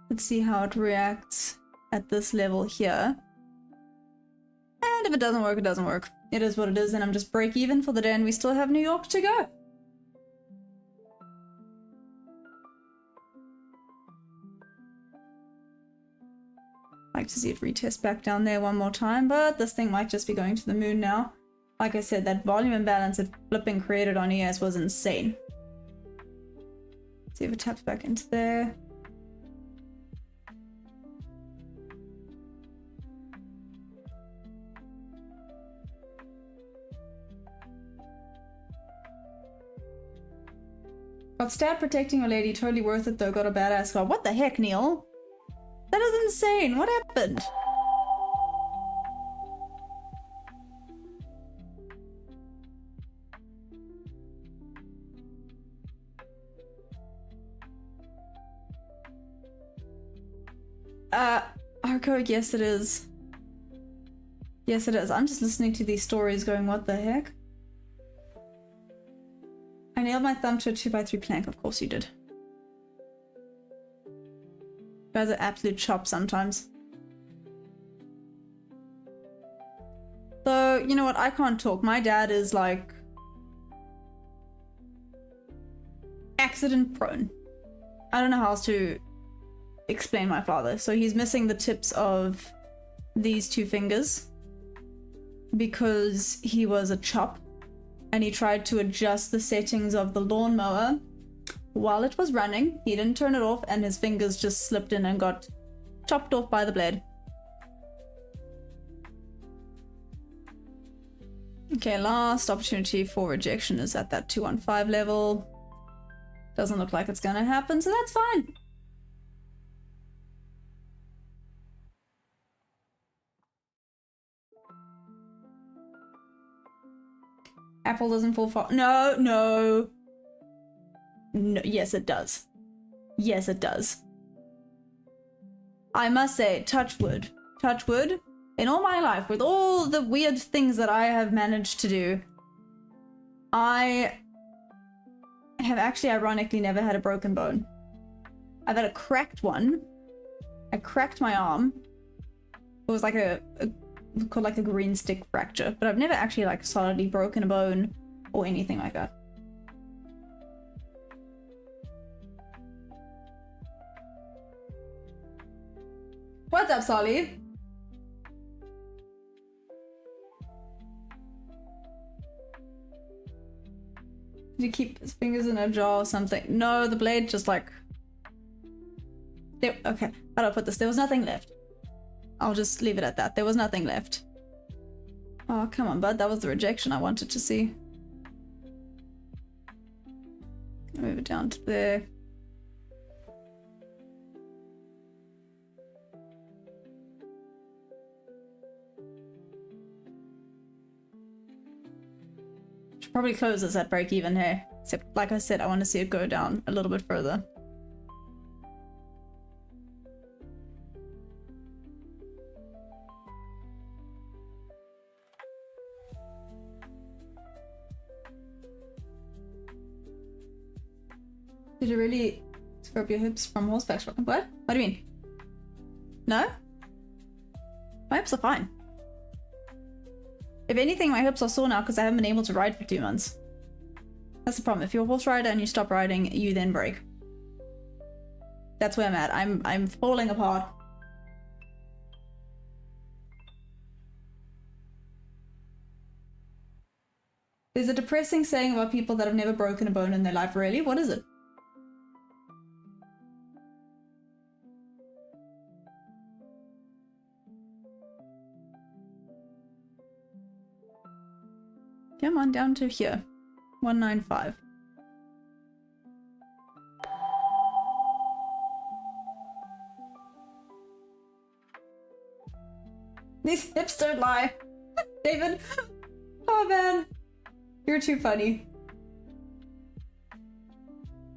Let's see how it reacts at this level here. And if it doesn't work, it doesn't work. It is what it is, and I'm just break even for the day, and we still have New York to go. Like to see it retest back down there one more time, but this thing might just be going to the moon now. Like I said, that volume imbalance that flipping created on ES was insane. See if it taps back into there. Got stabbed protecting your lady, totally worth it though, got a badass scar. What the heck, Neil? That is insane, what happened? Arco, yes it is. Yes it is. I'm just listening to these stories going, what the heck? I nailed my thumb to a 2x3 plank, of course you did. You guys are absolute chops sometimes. you know what? I can't talk. My dad is like accident prone. I don't know how else to explain my father. So he's missing the tips of these two fingers because he was a chop and he tried to adjust the settings of the lawnmower while it was running. He didn't turn it off and his fingers just slipped in and got chopped off by the blade. Okay, last opportunity for rejection is at that 215 level. Doesn't look like it's gonna happen, so that's fine. Apple doesn't fall far. No, no. No, yes, it does. Yes, it does. I must say, touch wood. Touch wood. In all my life, with all the weird things that I have managed to do, I have actually ironically never had a broken bone. I've had a cracked one. I cracked my arm. It was like called like a green stick fracture, but I've never actually like solidly broken a bone or anything like that. What's up, Solly? Did he keep his fingers in a jar or something? No, the blade just like... There, okay, how do I put this? There was nothing left. I'll just leave it at that. There was nothing left. Oh, come on, bud. That was the rejection I wanted to see. Move it down to there. Should probably close this at break even here. Except, like I said, I want to see it go down a little bit further. Did you really scrub your hips from horseback riding? What? What do you mean? No? My hips are fine. If anything, my hips are sore now because I haven't been able to ride for 2 months. That's the problem. If you're a horse rider and you stop riding, you then break. That's where I'm at. I'm falling apart. There's a depressing saying about people that have never broken a bone in their life. Really? What is it? Come on, down to here. 195. These hips don't lie. David. Oh man. You're too funny.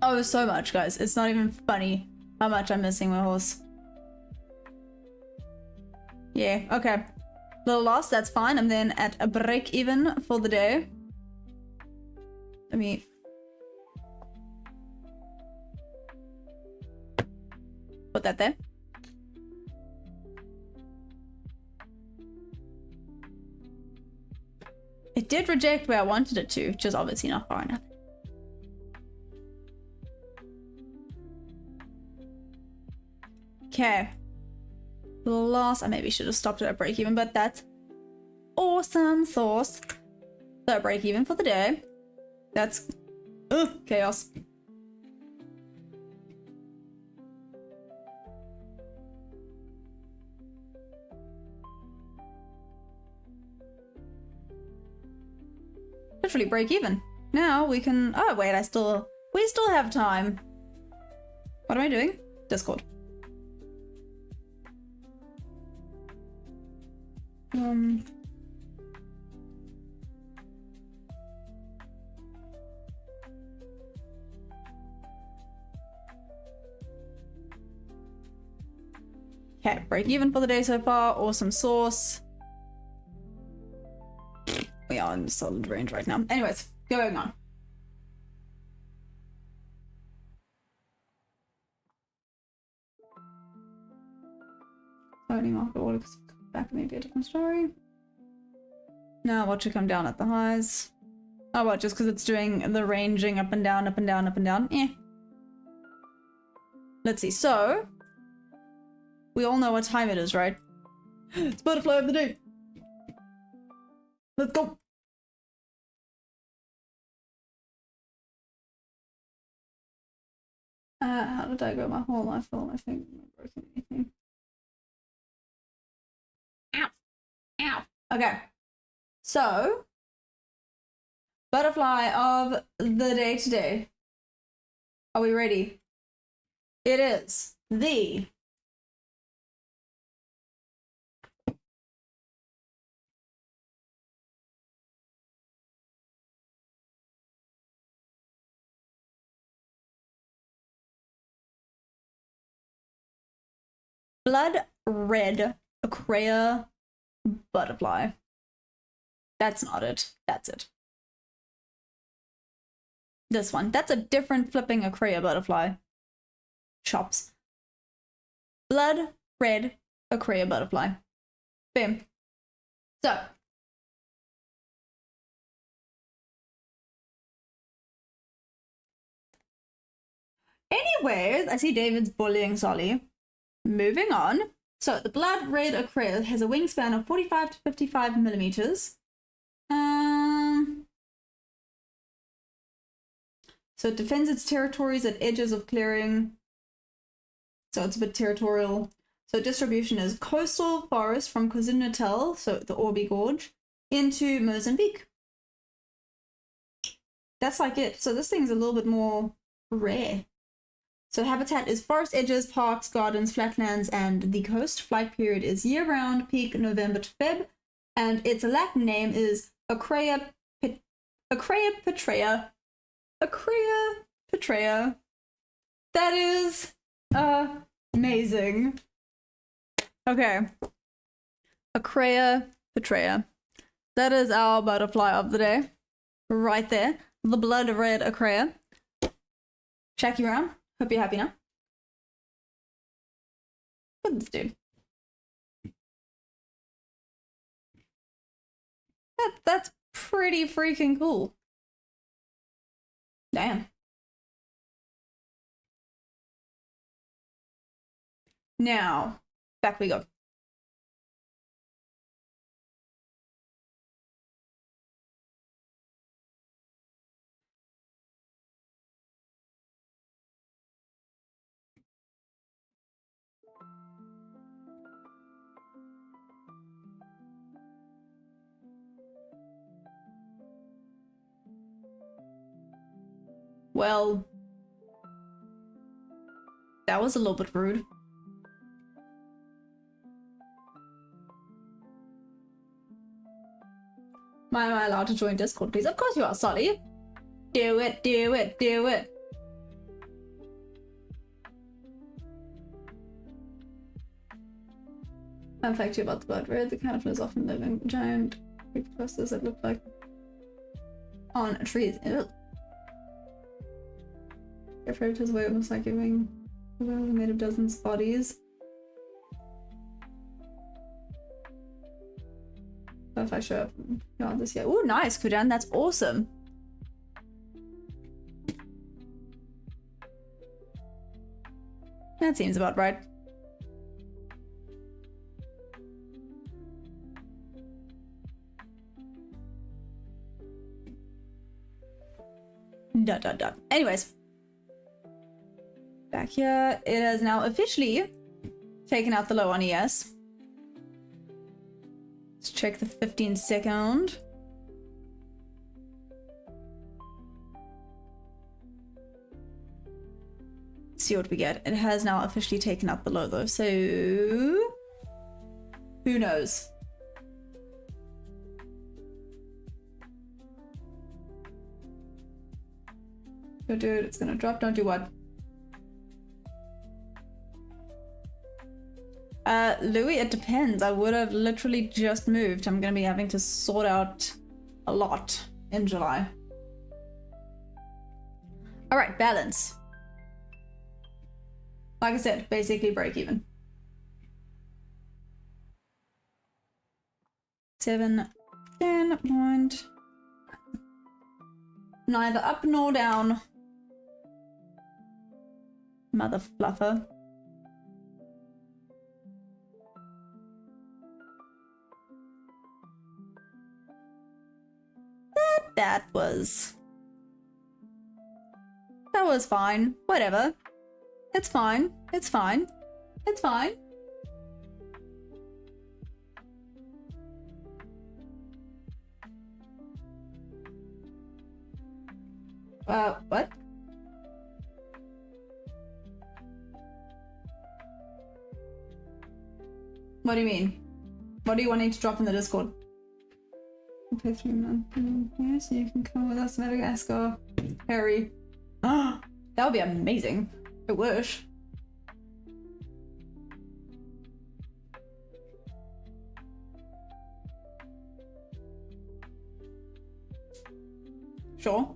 Oh, so much, guys. It's not even funny how much I'm missing my horse. Yeah, okay. Little loss, that's fine. I'm then at a break even for the day. Let me... put that there. It did reject where I wanted it to, which is obviously not far enough. Okay. Little loss. I maybe should have stopped it at break even, but that's awesome sauce. So break even for the day. That's chaos. Literally break even. Now we can... oh wait, we still have time. What am I doing? Discord. Okay, break even for the day so far. Awesome sauce. We are in solid range right now. Anyways, going on. Loading off the order because back maybe a different story. Now watch it come down at the highs. Oh, what, just because it's doing the ranging up and down, up and down, up and down? Eh. Let's see. So, we all know what time it is, right? It's butterfly of the day. Let's go. How did I go my whole life? Oh, I think I'm not broken anything. Ow. Ow. Okay. So, butterfly of the day today. Are we ready? It is the blood red a.k.a. butterfly. That's not it. That's it. This one. That's a different flipping a.k.a. butterfly. Shops. Blood red a.k.a. butterfly. Boom. So. Anyways, I see David's bullying Solly. Moving on. So the blood red a.k.a. has a wingspan of 45 to 55 millimeters. So it defends its territories at edges of clearing. So it's a bit territorial. So distribution is coastal forest from KwaZulu-Natal, so the Orbi Gorge, into Mozambique. That's like it. So this thing's a little bit more rare. So habitat is forest edges, parks, gardens, flatlands, and the coast. Flight period is year-round, peak November to Feb, and its Latin name is a.k.a. petrea. a.k.a. petrea. That is amazing. Okay. a.k.a. petrea. That is our butterfly of the day. Right there. The blood red a.k.a. Check you around. Hope you're happy now. Look at this dude. That's pretty freaking cool. Damn. Now, back we go. Well, that was a little bit rude. Am I allowed to join Discord, please? Of course you are, Solly. Do it, do it, do it. Fun fact about the blood red, the caterpillar is often living giant clusters that look like on trees. Ew. Referred to as way almost like giving made of dozens of bodies. If I show up beyond this year. Oh, nice, Kudan, that's awesome. That seems about right. Dot dot dot. Anyways. Back here, it has now officially taken out the low on ES. Let's check the 15-second. See what we get. It has now officially taken out the low though, so who knows? Go do it, it's gonna drop, don't do what? Louis, it depends. I would have literally just moved. I'm gonna be having to sort out a lot in July. Alright, balance. Like I said, basically break even. 7, 10 point. Neither up nor down. Mother fluffer. That was fine. Whatever. It's fine. It's fine. It's fine. What? What do you mean? What do you want to drop in the Discord? Okay, 3 months. Yeah, so you can come with us to Madagascar. Harry. Ah, that would be amazing. I wish. Sure.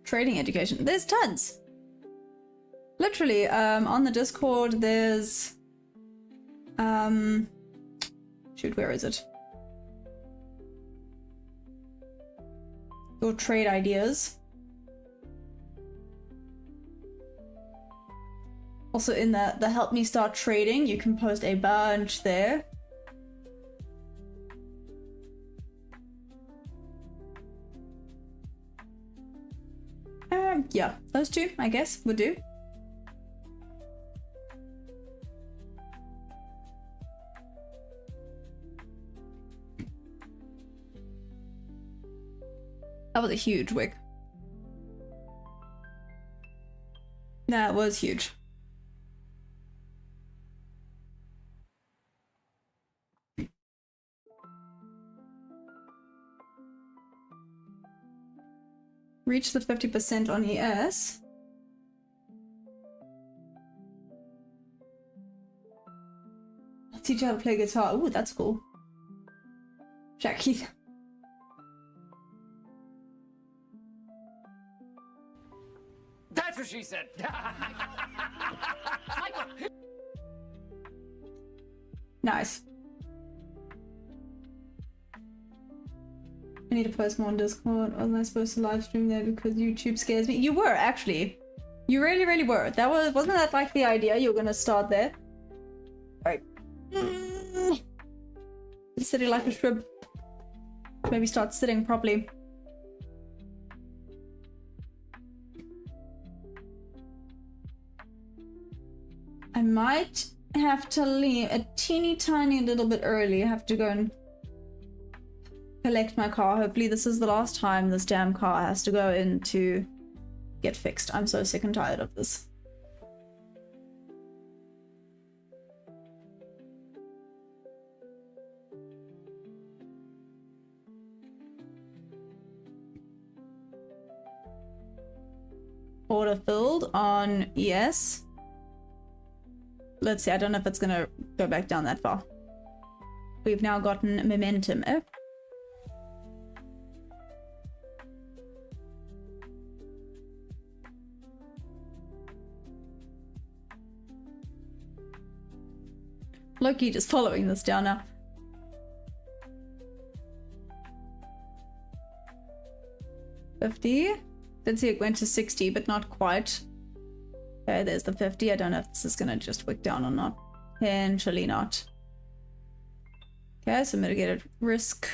Trading education. There's tons. Literally, on the Discord, there's shoot, where is it? Your trade ideas. Also in the help me start trading, you can post a bunch there. Yeah, those two, I guess, would do. That was a huge wig. That was huge. Reach the 50% on ES. I'll teach you how to play guitar. Ooh, that's cool. Jackie. That's what she said. Nice. I need to post more on Discord. Wasn't I supposed to live stream there because YouTube scares me? You were, actually. You really, really were. Wasn't that like the idea? You were gonna start there? Alright. Sitting like a shrimp. Maybe start sitting properly. I might have to leave a teeny tiny little bit early. I have to go and collect my car. Hopefully this is the last time this damn car has to go in to get fixed. I'm so sick and tired of this. Order filled on ES. Let's see, I don't know if it's gonna go back down that far. We've now gotten momentum. Oh. Loki just following this down now. $50. Did see it went to 60, but not quite. Okay, there's the 50. I don't know if this is gonna just wick down or not. Potentially not. Okay, so mitigated risk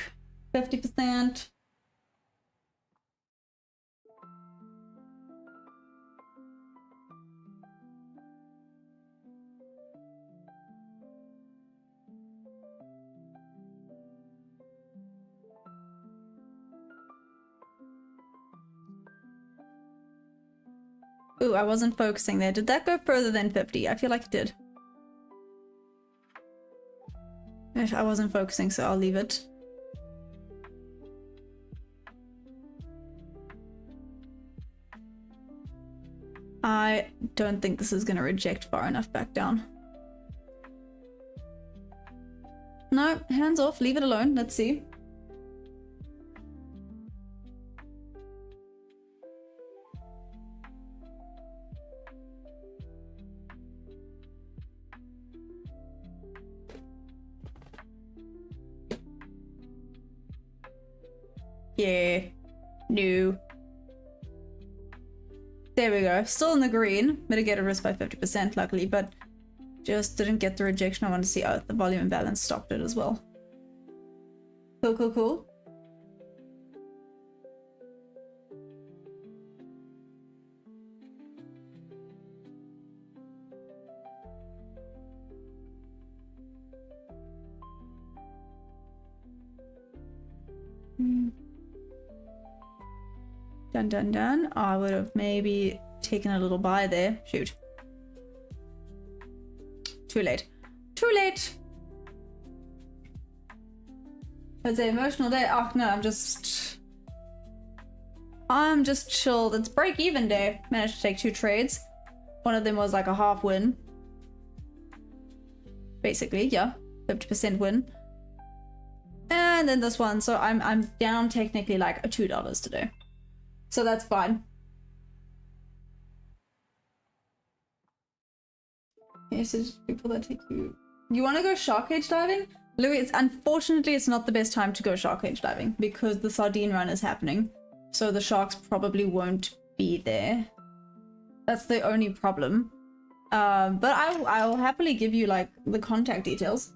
50%. Ooh, I wasn't focusing there. Did that go further than 50? I feel like it did. I wasn't focusing, so I'll leave it. I don't think this is going to reject far enough back down. No, hands off. Leave it alone. Let's see. No. There we go. Still in the green. Mitigated risk by 50%, luckily, but just didn't get the rejection I wanted to see. Oh, the volume imbalance stopped it as well. Cool, cool, cool. Dun dun dun. Oh, I would have maybe taken a little buy there. Shoot. Too late. Too late! It's an emotional day. Oh no, I'm just chilled. It's break even day. Managed to take 2 trades. One of them was like a half win. Basically, yeah. 50% win. And then this one, so I'm down technically like $2 today. So that's fine. Yes, it's people that take you. You want to go shark cage diving? Louis, unfortunately, it's not the best time to go shark cage diving because the sardine run is happening. So the sharks probably won't be there. That's the only problem. But I'll happily give you like the contact details.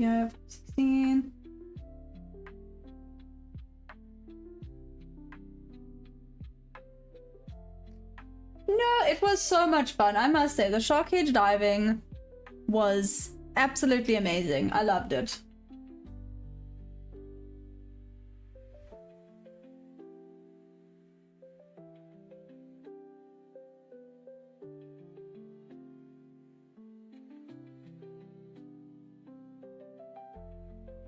Yeah, 16. No, it was so much fun. I must say, the shark cage diving was absolutely amazing. I loved it.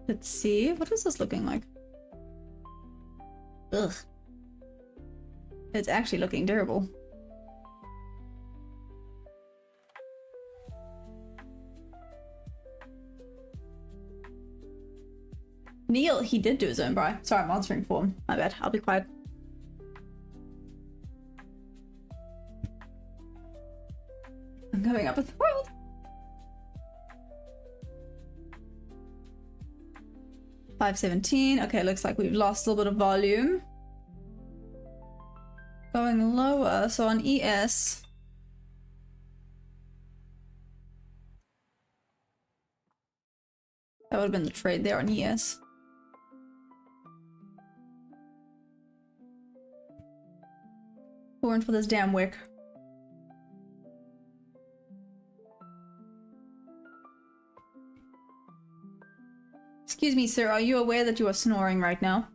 Let's see. What is this looking like? Ugh. It's actually looking terrible. Neil, he did do his own buy. Sorry, I'm answering for him. My bad. I'll be quiet. I'm going up with the world. $5.17. Okay, looks like we've lost a little bit of volume. Going lower, so on ES. That would have been the trade there on ES. Going for this damn wick. Excuse me, sir, are you aware that you are snoring right now?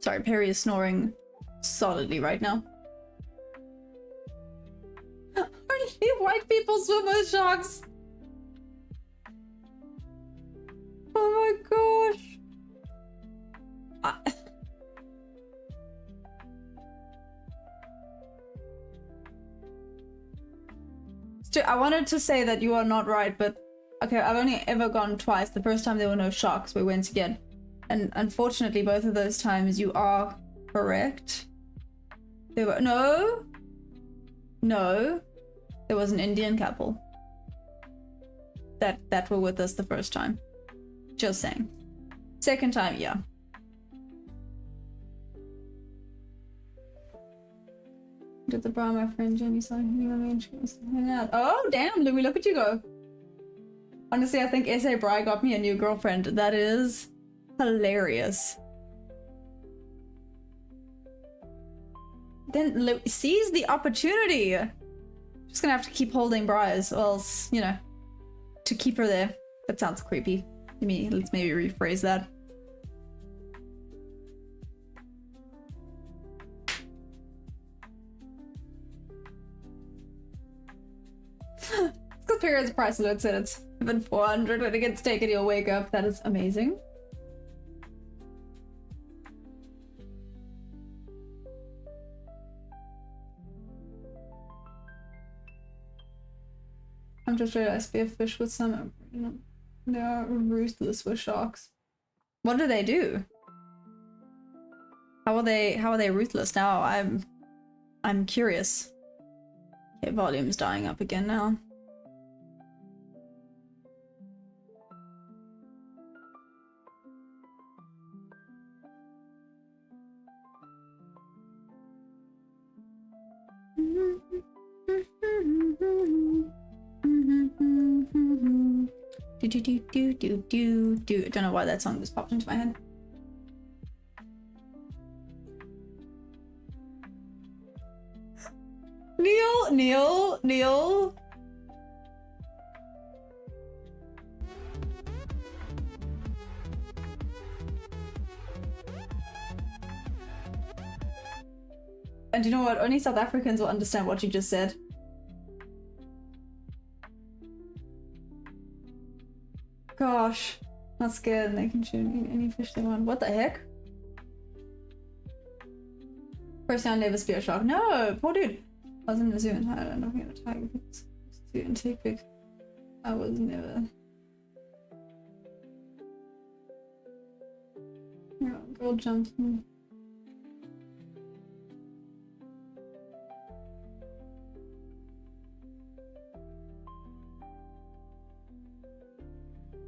Sorry, Perry is snoring solidly right now. Only white people swim with sharks! Oh my gosh! I wanted to say that you are not right, but okay, I've only ever gone twice. The first time there were no sharks, we went again. And unfortunately, both of those times you are correct. There were no, there was an Indian couple that were with us the first time. Just saying. Second time, yeah. Did the bra, my friend Jenny saw me hang out. Oh damn, Louis, look at you go. Honestly, I think SA Bri got me a new girlfriend. That is hilarious. Then seize the opportunity. Just gonna have to keep holding Bri's, or else, you know, to keep her there. That sounds creepy. Let's maybe rephrase that. It's because Perio's price alert said it's even 400 when it gets taken, you'll wake up. That is amazing. I'm just ready to SPF fish with some, you know, they are ruthless with sharks. What do they do? How are they ruthless now? I'm curious. Okay, volume's dying up again now. Do. I don't know why that song just popped into my head. Neil. And you know what? Only South Africans will understand what you just said. Gosh, not scared. They can shoot any fish they want. What the heck? Personally, I never spear a shark. No, poor dude. I was in the zoo in Thailand looking at a tiger and take pic. I was never. Yeah, girl jumped.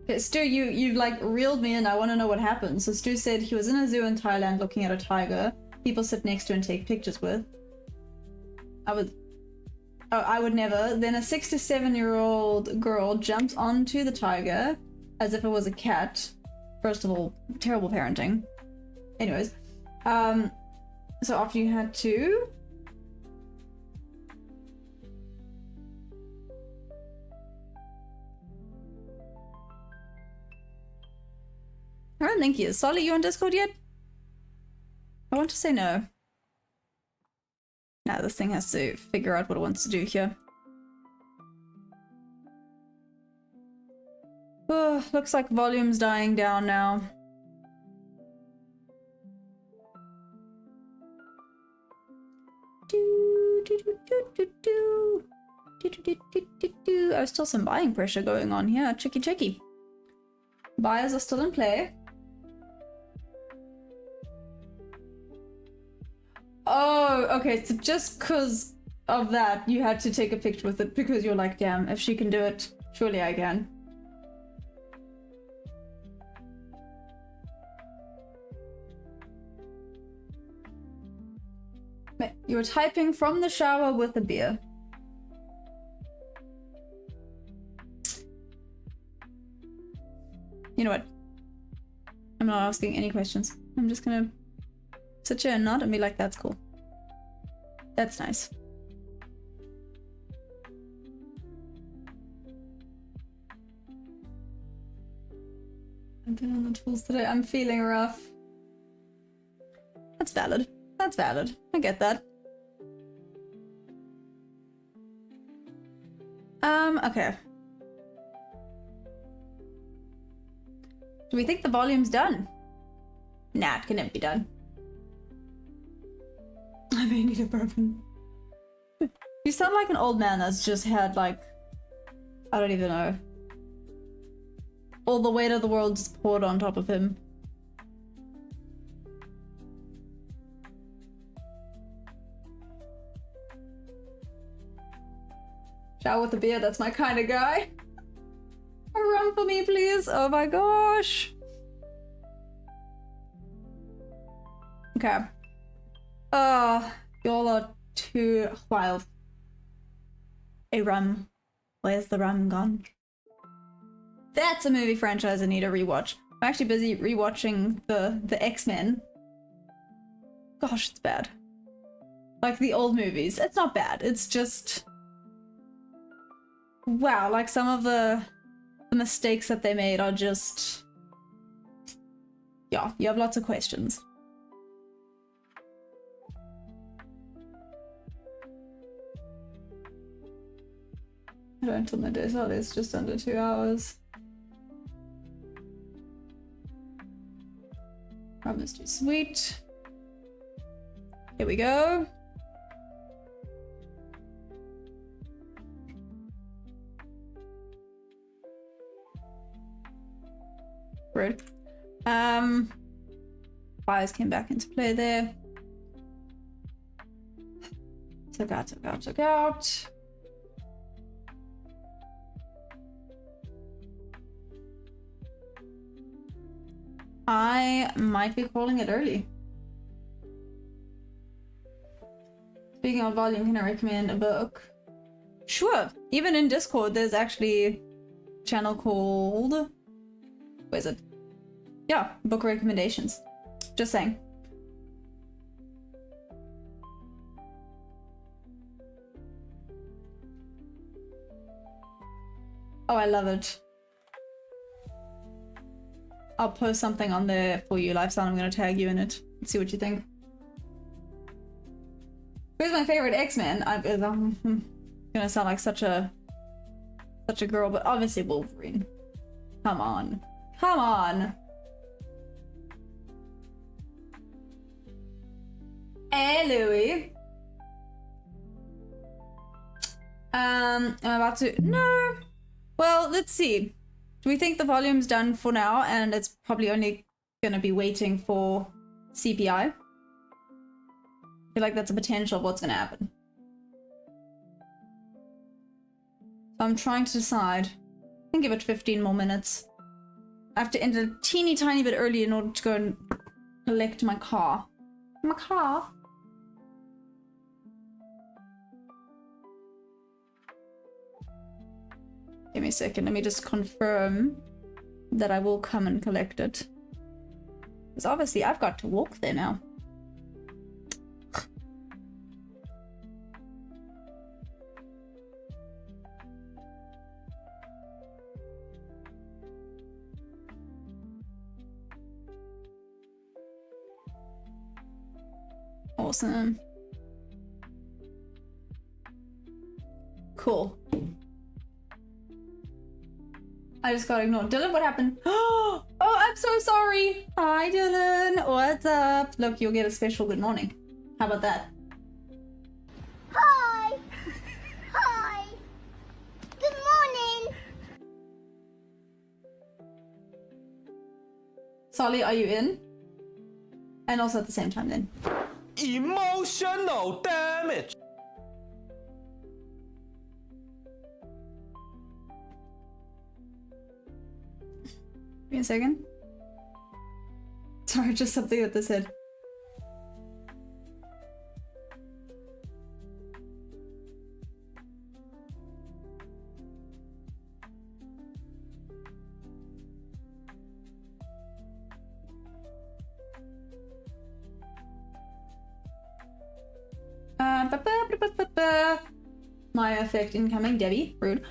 Okay, Stu, you like reeled me in. I want to know what happened. So Stu said he was in a zoo in Thailand looking at a tiger. People sit next to and take pictures with. I would never. Then a 6 to 7-year-old girl jumped onto the tiger as if it was a cat. First of all, terrible parenting. Anyways, so after you had to. I don't think he is. Solly, you on Discord yet? I want to say no. Nah, this thing has to figure out what it wants to do here. Oh, looks like volume's dying down now. Oh, still some buying pressure going on here. Checky. Buyers are still in play. Oh, okay, so just because of that, you had to take a picture with it because you're like, damn, if she can do it, surely I can. You were typing from the shower with a beer. You know what? I'm not asking any questions. I'm just gonna sit here and nod and be like, that's cool. That's nice. I've been on the tools today. I'm feeling rough. That's valid. That's valid. I get that. Okay. Do we think the volume's done? Nah, it couldn't be done. I may need a bourbon. You sound like an old man that's just had, like, I don't even know. All the weight of the world just poured on top of him. Shower with a beer, that's my kind of guy. A rum for me, please. Oh my gosh. Okay. Y'all are too wild. A rum. Where's the rum gone? That's a movie franchise I need to rewatch. I'm actually busy rewatching the X-Men. Gosh, it's bad. Like the old movies. It's not bad. It's just... Wow, like some of the mistakes that they made are just... Yeah, you have lots of questions. I don't until midday, so it's just under 2 hours. Rum is too sweet. Here we go. Rude. Buyers came back into play there. Took out, took out, took out. I might be calling it early. Speaking of volume, can I recommend a book? Sure. Even in Discord, there's actually a channel called... Where is it? Yeah, book recommendations. Just saying. Oh, I love it. I'll post something on there for you, Lifestyle. I'm gonna tag you in it. Let's see what you think. Who's my favorite X-Men? I'm gonna sound like such a girl, but obviously Wolverine. Come on. Come on. Hey, Louis. I'm about to... No. Well, let's see. Do we think the volume's done for now and it's probably only gonna be waiting for CPI? I feel like that's a potential of what's gonna happen. So I'm trying to decide. I can give it 15 more minutes. I have to end a teeny tiny bit early in order to go and collect my car. My car? Give me a second, let me just confirm that I will come and collect it. Because obviously I've got to walk there now. Awesome. Cool. I just got ignored. Dylan, what happened? Oh, I'm so sorry. Hi, Dylan. What's up? Look, you'll get a special good morning. How about that? Hi. Hi. Good morning. Solly, are you in? And also at the same time then. Emotional damage. Give me a second. Sorry, just something that they said. My effect incoming, Debbie. Rude.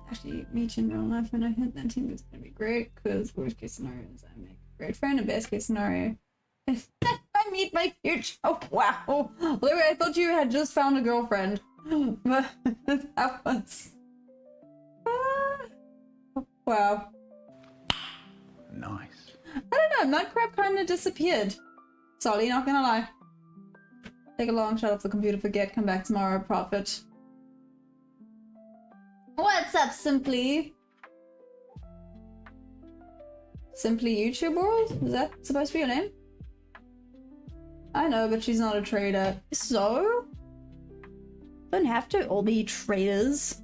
Actually, meet you in real life when I hit that team is gonna be great, because worst case scenario is I make a great friend, and best case scenario is I meet my future. Oh wow. Louis, I thought you had just found a girlfriend. But that was wow. Nice. I don't know, Nutcrab kinda disappeared. Sorry, not gonna lie. Take a long shot off the computer, forget, come back tomorrow, profit. What's up, Simply? Simply YouTube World? Is that supposed to be your name? I know, but she's not a trader. So? Don't have to all be traders.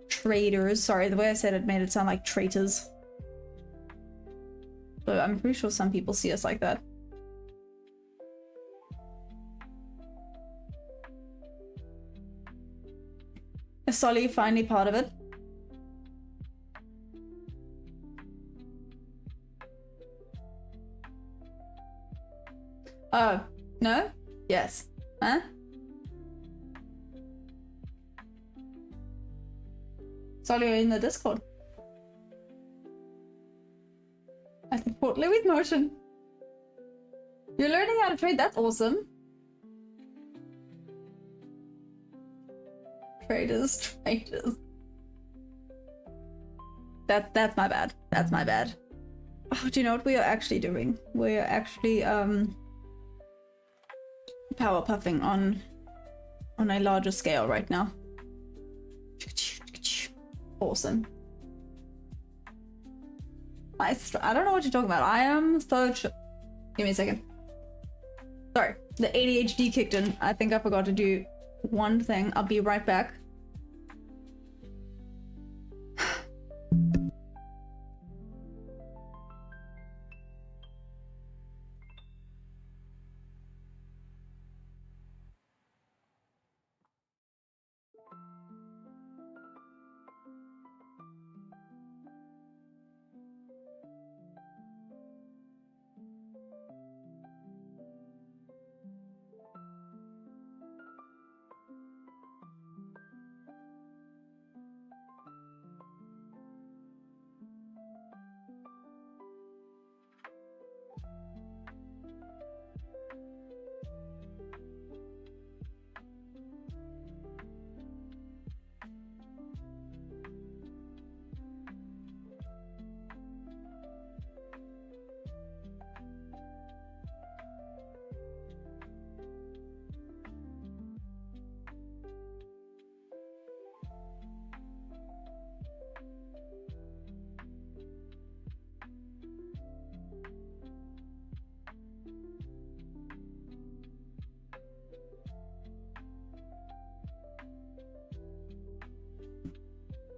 Traders. Sorry, the way I said it made it sound like traitors. But I'm pretty sure some people see us like that. Is Solly finally part of it? Oh, no? Yes. Huh? Solly, are you in the Discord? I support Louis' motion. You're learning how to trade, that's awesome. Traders. That's my bad. That's my bad. Oh, do you know what we are actually doing? We are actually power puffing on a larger scale right now. Awesome. I don't know what you're talking about. I am so Give me a second. Sorry, the ADHD kicked in. I think I forgot to do one thing. I'll be right back.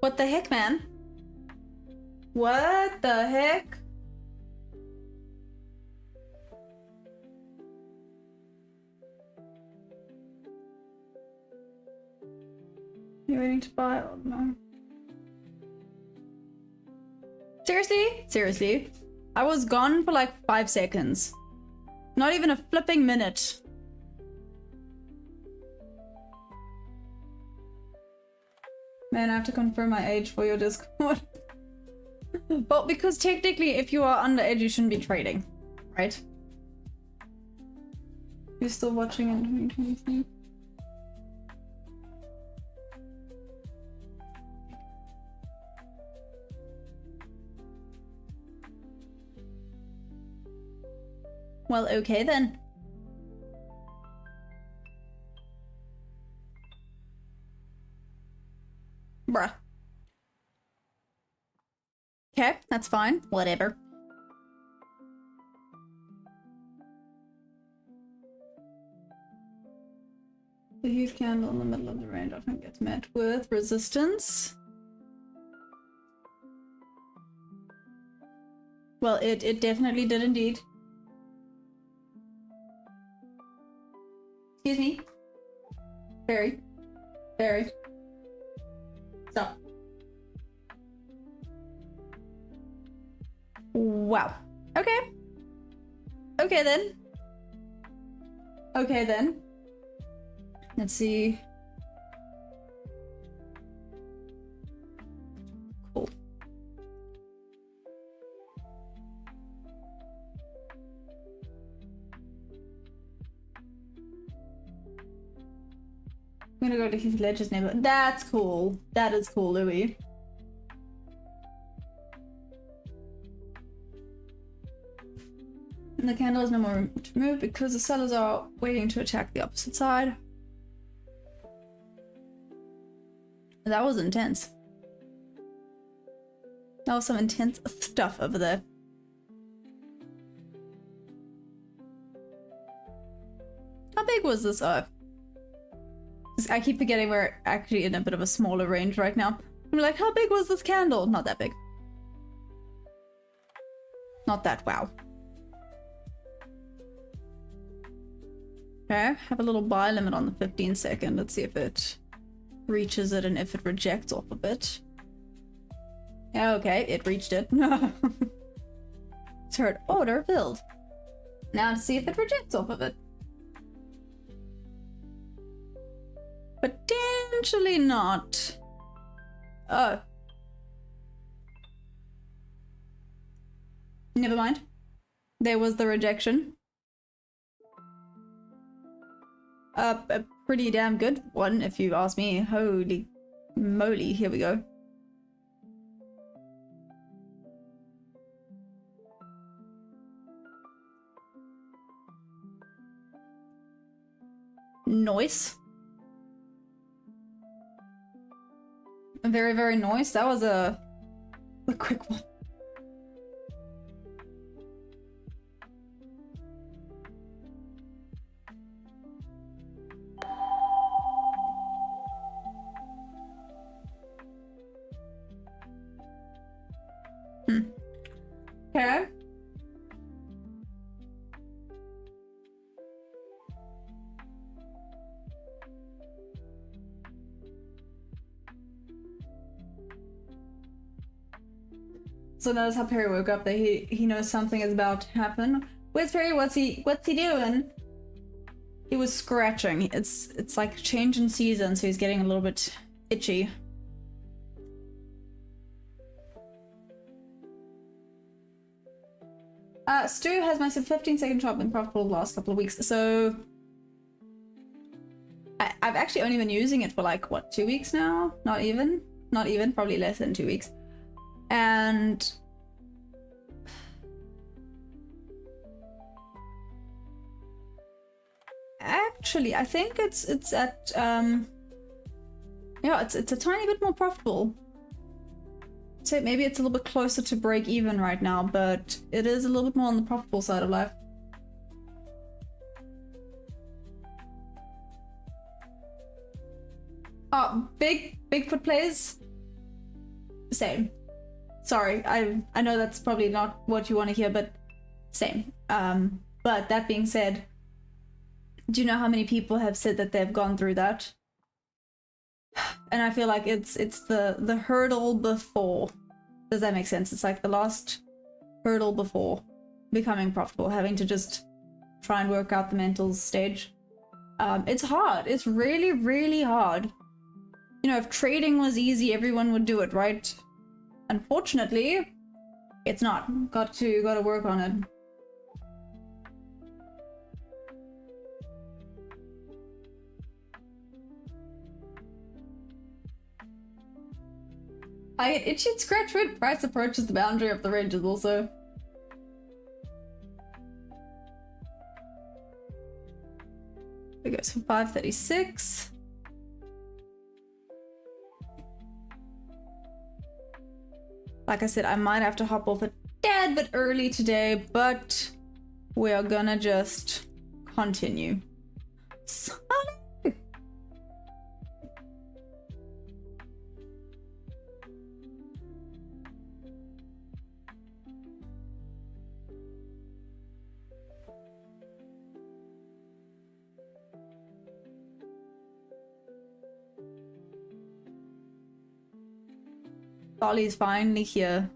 What the heck, man? What the heck? You waiting to buy? Oh, no. Seriously? Seriously? I was gone for like 5 seconds. Not even a flipping minute. Man, I have to confirm my age for your Discord. Well, because technically, if you are underage, you shouldn't be trading, right? You're still watching in 2023? Well, okay then. Bruh. Okay, that's fine. Whatever. The huge candle in the middle of the range often gets met with resistance. Well, it definitely did indeed. Excuse me. Very. Stop. Wow. Okay. Okay then. Okay then. Let's see. Cool. I'm gonna go to his ledger's neighbor. That's cool. That is cool, Louis. And the candle has no more room to move because the sellers are waiting to attack the opposite side. That was intense. That was some intense stuff over there. How big was this? I keep forgetting we're actually in a bit of a smaller range right now. I'm like, how big was this candle? Not that big. Not that wow. Okay, have a little buy limit on the 15-second. Let's see if it reaches it and if it rejects off of it. Yeah, okay, it reached it. It's heard order filled. Now to see if it rejects off of it. Potentially not. Oh. Never mind. There was the rejection. A pretty damn good one, if you ask me. Holy moly, here we go. Noise. very, very nice. That was a quick one. Okay. So notice how Perry woke up that he knows something is about to happen. Where's Perry? What's he doing? He was scratching. It's like a change in season, so he's getting a little bit itchy. Stu has my 15-second chart been profitable the last couple of weeks, so I've actually only been using it for like what, 2 weeks now? Not even, probably less than 2 weeks. And actually I think it's at yeah, it's a tiny bit more profitable. So maybe it's a little bit closer to break even right now, but it is a little bit more on the profitable side of life. Oh, Bigfoot plays? Same. Sorry, I know that's probably not what you want to hear, but same. But that being said, do you know how many people have said that they've gone through that? And I feel like it's the hurdle before. Does that make sense? It's like the last hurdle before becoming profitable, having to just try and work out the mental stage. It's hard. It's really, really hard. You know, if trading was easy, everyone would do it, right? Unfortunately, it's not. Got to work on it. I get itchy and scratch when price approaches the boundary of the ranges also. It goes from 536. Like I said, I might have to hop off a tad bit early today, but we are gonna just continue. Dolly's finally here.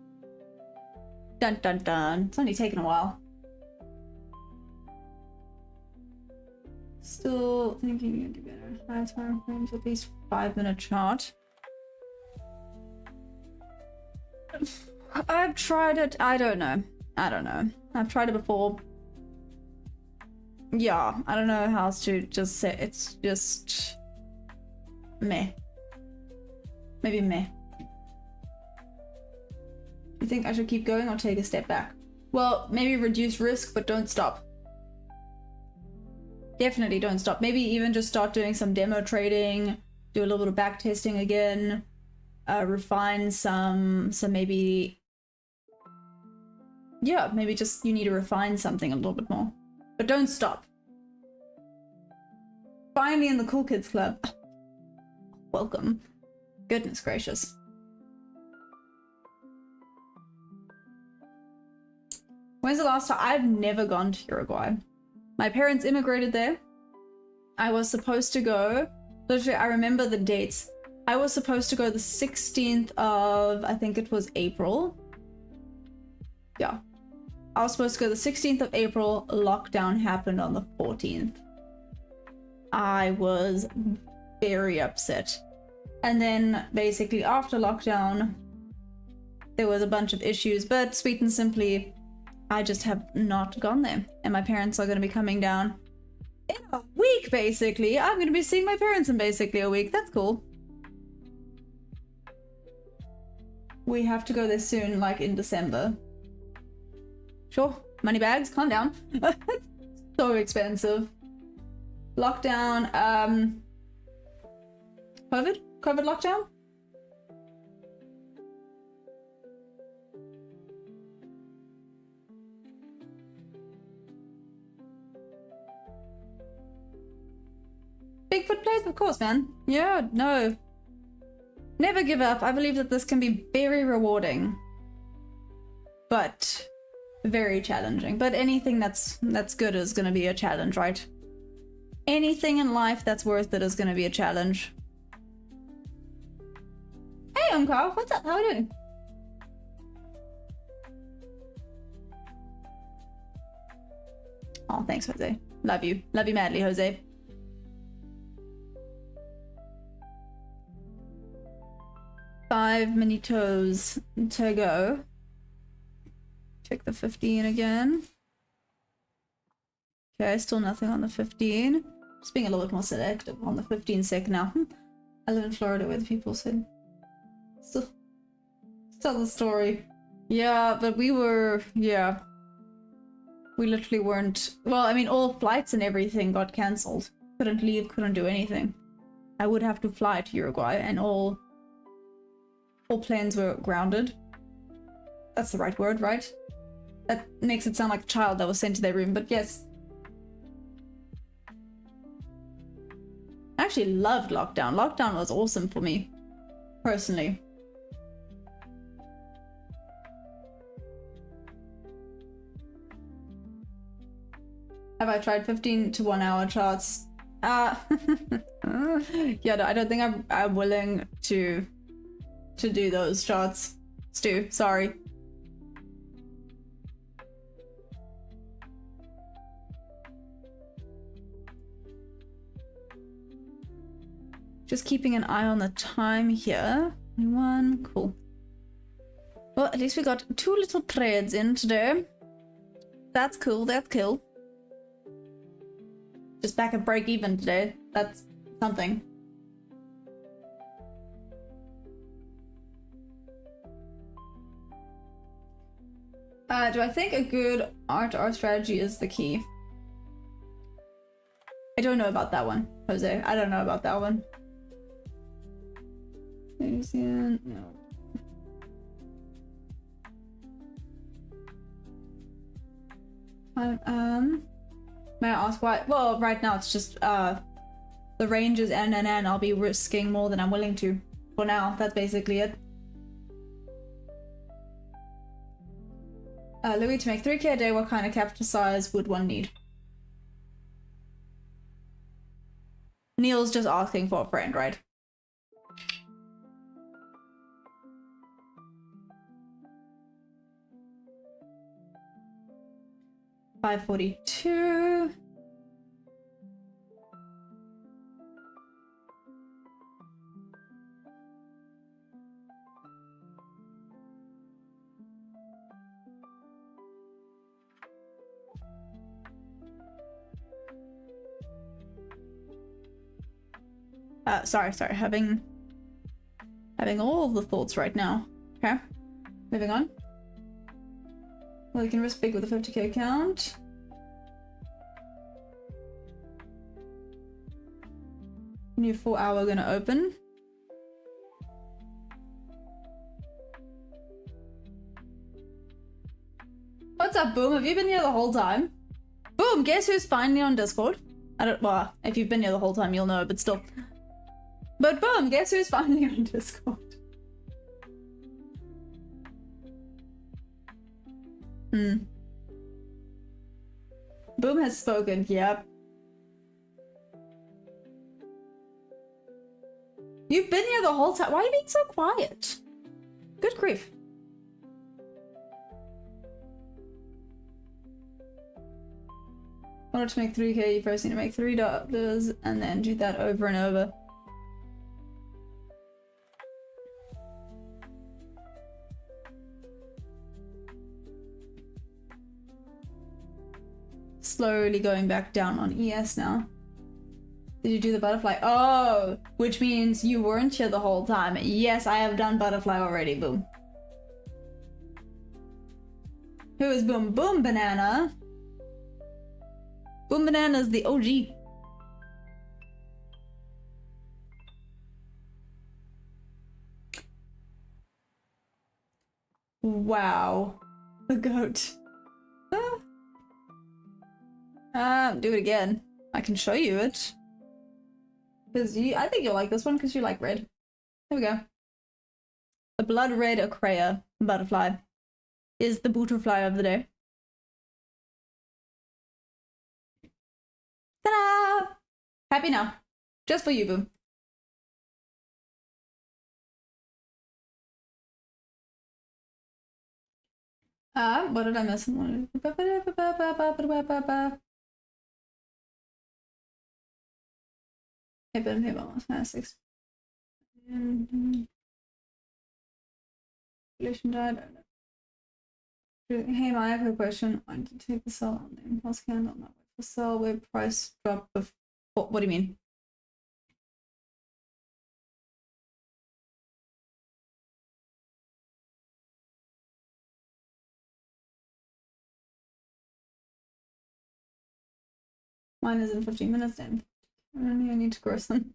Dun dun dun. It's only taken a while. Still thinking you can do better. Last time frames at least 5-minute chart. I've tried it. I don't know. I've tried it before. Yeah, I don't know how else to just say. It's just meh. Maybe meh. You think I should keep going or take a step back? Well, maybe reduce risk, but don't stop. Definitely don't stop. Maybe even just start doing some demo trading, do a little bit of back testing again, refine some maybe, yeah, maybe just you need to refine something a little bit more. But don't stop. Finally in the Cool Kids Club. Welcome. Goodness gracious. When's the last time? I've never gone to Uruguay. My parents immigrated there. I was supposed to go, literally I remember the dates. I was supposed to go the 16th of, I think it was April. Yeah. I was supposed to go the 16th of April. Lockdown happened on the 14th. I was very upset. And then basically after lockdown, there was a bunch of issues, but sweet and simply, I just have not gone there. And my parents are going to be coming down in a week, basically. I'm going to be seeing my parents in basically a week. That's cool. We have to go there soon, like in December. Sure. Money bags, calm down. So expensive. Lockdown, COVID lockdown? Bigfoot plays, of course, man. Yeah, no. Never give up. I believe that this can be very rewarding. But very challenging. But anything that's good is gonna be a challenge, right? Anything in life that's worth it is gonna be a challenge. Hey, Carl, what's up? How are you doing? Oh, thanks, Jose. Love you. Love you madly, Jose. Five mini toes to go. Check the 15 again. Okay, still nothing on the 15. Just being a little bit more selective on the 15 sec now. I live in Florida where the people said... Still tell the story. Yeah, but we were... Yeah. We literally weren't... Well, I mean, all flights and everything got cancelled. Couldn't leave, couldn't do anything. I would have to fly to Uruguay, and all planes were grounded. That's the right word, right? That makes it sound like a child that was sent to their room, but yes. I actually loved lockdown. Lockdown was awesome for me, personally. Have I tried 15 to 1 hour charts? Yeah, no, I don't think I'm willing to do those charts. Stu, sorry. Just keeping an eye on the time here. 21, cool. Well, at least we got 2 little trades in today. That's cool, that's cool. Just back at break even today. That's something. Do I think a good R2R strategy is the key? I don't know about that one, Jose. I don't know about that one. No. May I ask why? Well, right now it's just the range is N and N. I'll be risking more than I'm willing to. For now, that's basically it. Louis, to make 3K a day, what kind of capital size would one need? Neil's just asking for a friend, right? $542. Sorry, having all the thoughts right now. Okay, moving on. Well, you can risk big with a 50k account. New 4 hour gonna open. What's up, Boom? Have you been here the whole time? Boom, guess who's finally on Discord? Well, if you've been here the whole time, you'll know, but still. But Boom, guess who's finally on Discord? Boom has spoken, yep. You've been here the whole time. Why are you being so quiet? Good grief. In order to make 3k, you first need to make $3 and then do that over and over. Slowly going back down on ES now. Did you do the butterfly? Oh, which means you weren't here the whole time. Yes, I have done butterfly already, Boom. Who is Boom? Boom Banana. Boom Banana is the OG. Wow. The goat. Do it again. I can show you it. Because I think you'll like this one because you like red. There we go. A blood red a.k.a. butterfly is the butterfly of the day. Ta-da! Happy now. Just for you, boo. What did I miss? Hey, I have a question. I need to take the sell on the impulse candle, not wait for sell where price drop before. What do you mean? Mine is in 15 minutes then. I need to grow some.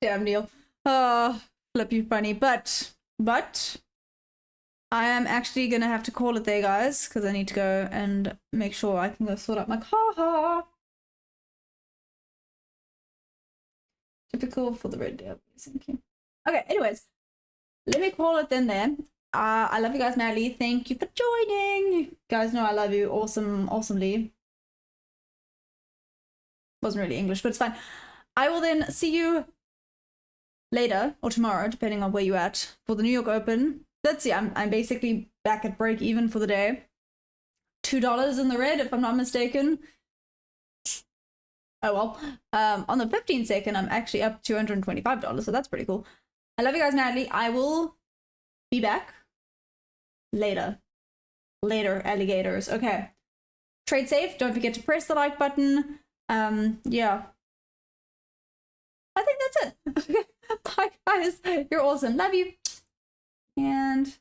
Damn Neil. Oh, flip you funny. But I am actually gonna have to call it there, guys, because I need to go and make sure I can go sort out my car. Typical for the red day. Thank you. Okay, anyways, let me call it then there. I love you guys madly. Thank you for joining. You guys know I love you awesomely. Wasn't really English, but it's fine. I will then see you later or tomorrow, depending on where you're at, for the New York Open. Let's see, I'm basically back at break even for the day. $2 in the red, if I'm not mistaken. Oh well. On the 15-second, I'm actually up $225, so that's pretty cool. I love you guys madly. I will be back later. Later, alligators. Okay. Trade safe. Don't forget to press the like button. Yeah. I think that's it. Bye, guys. You're awesome. Love you. And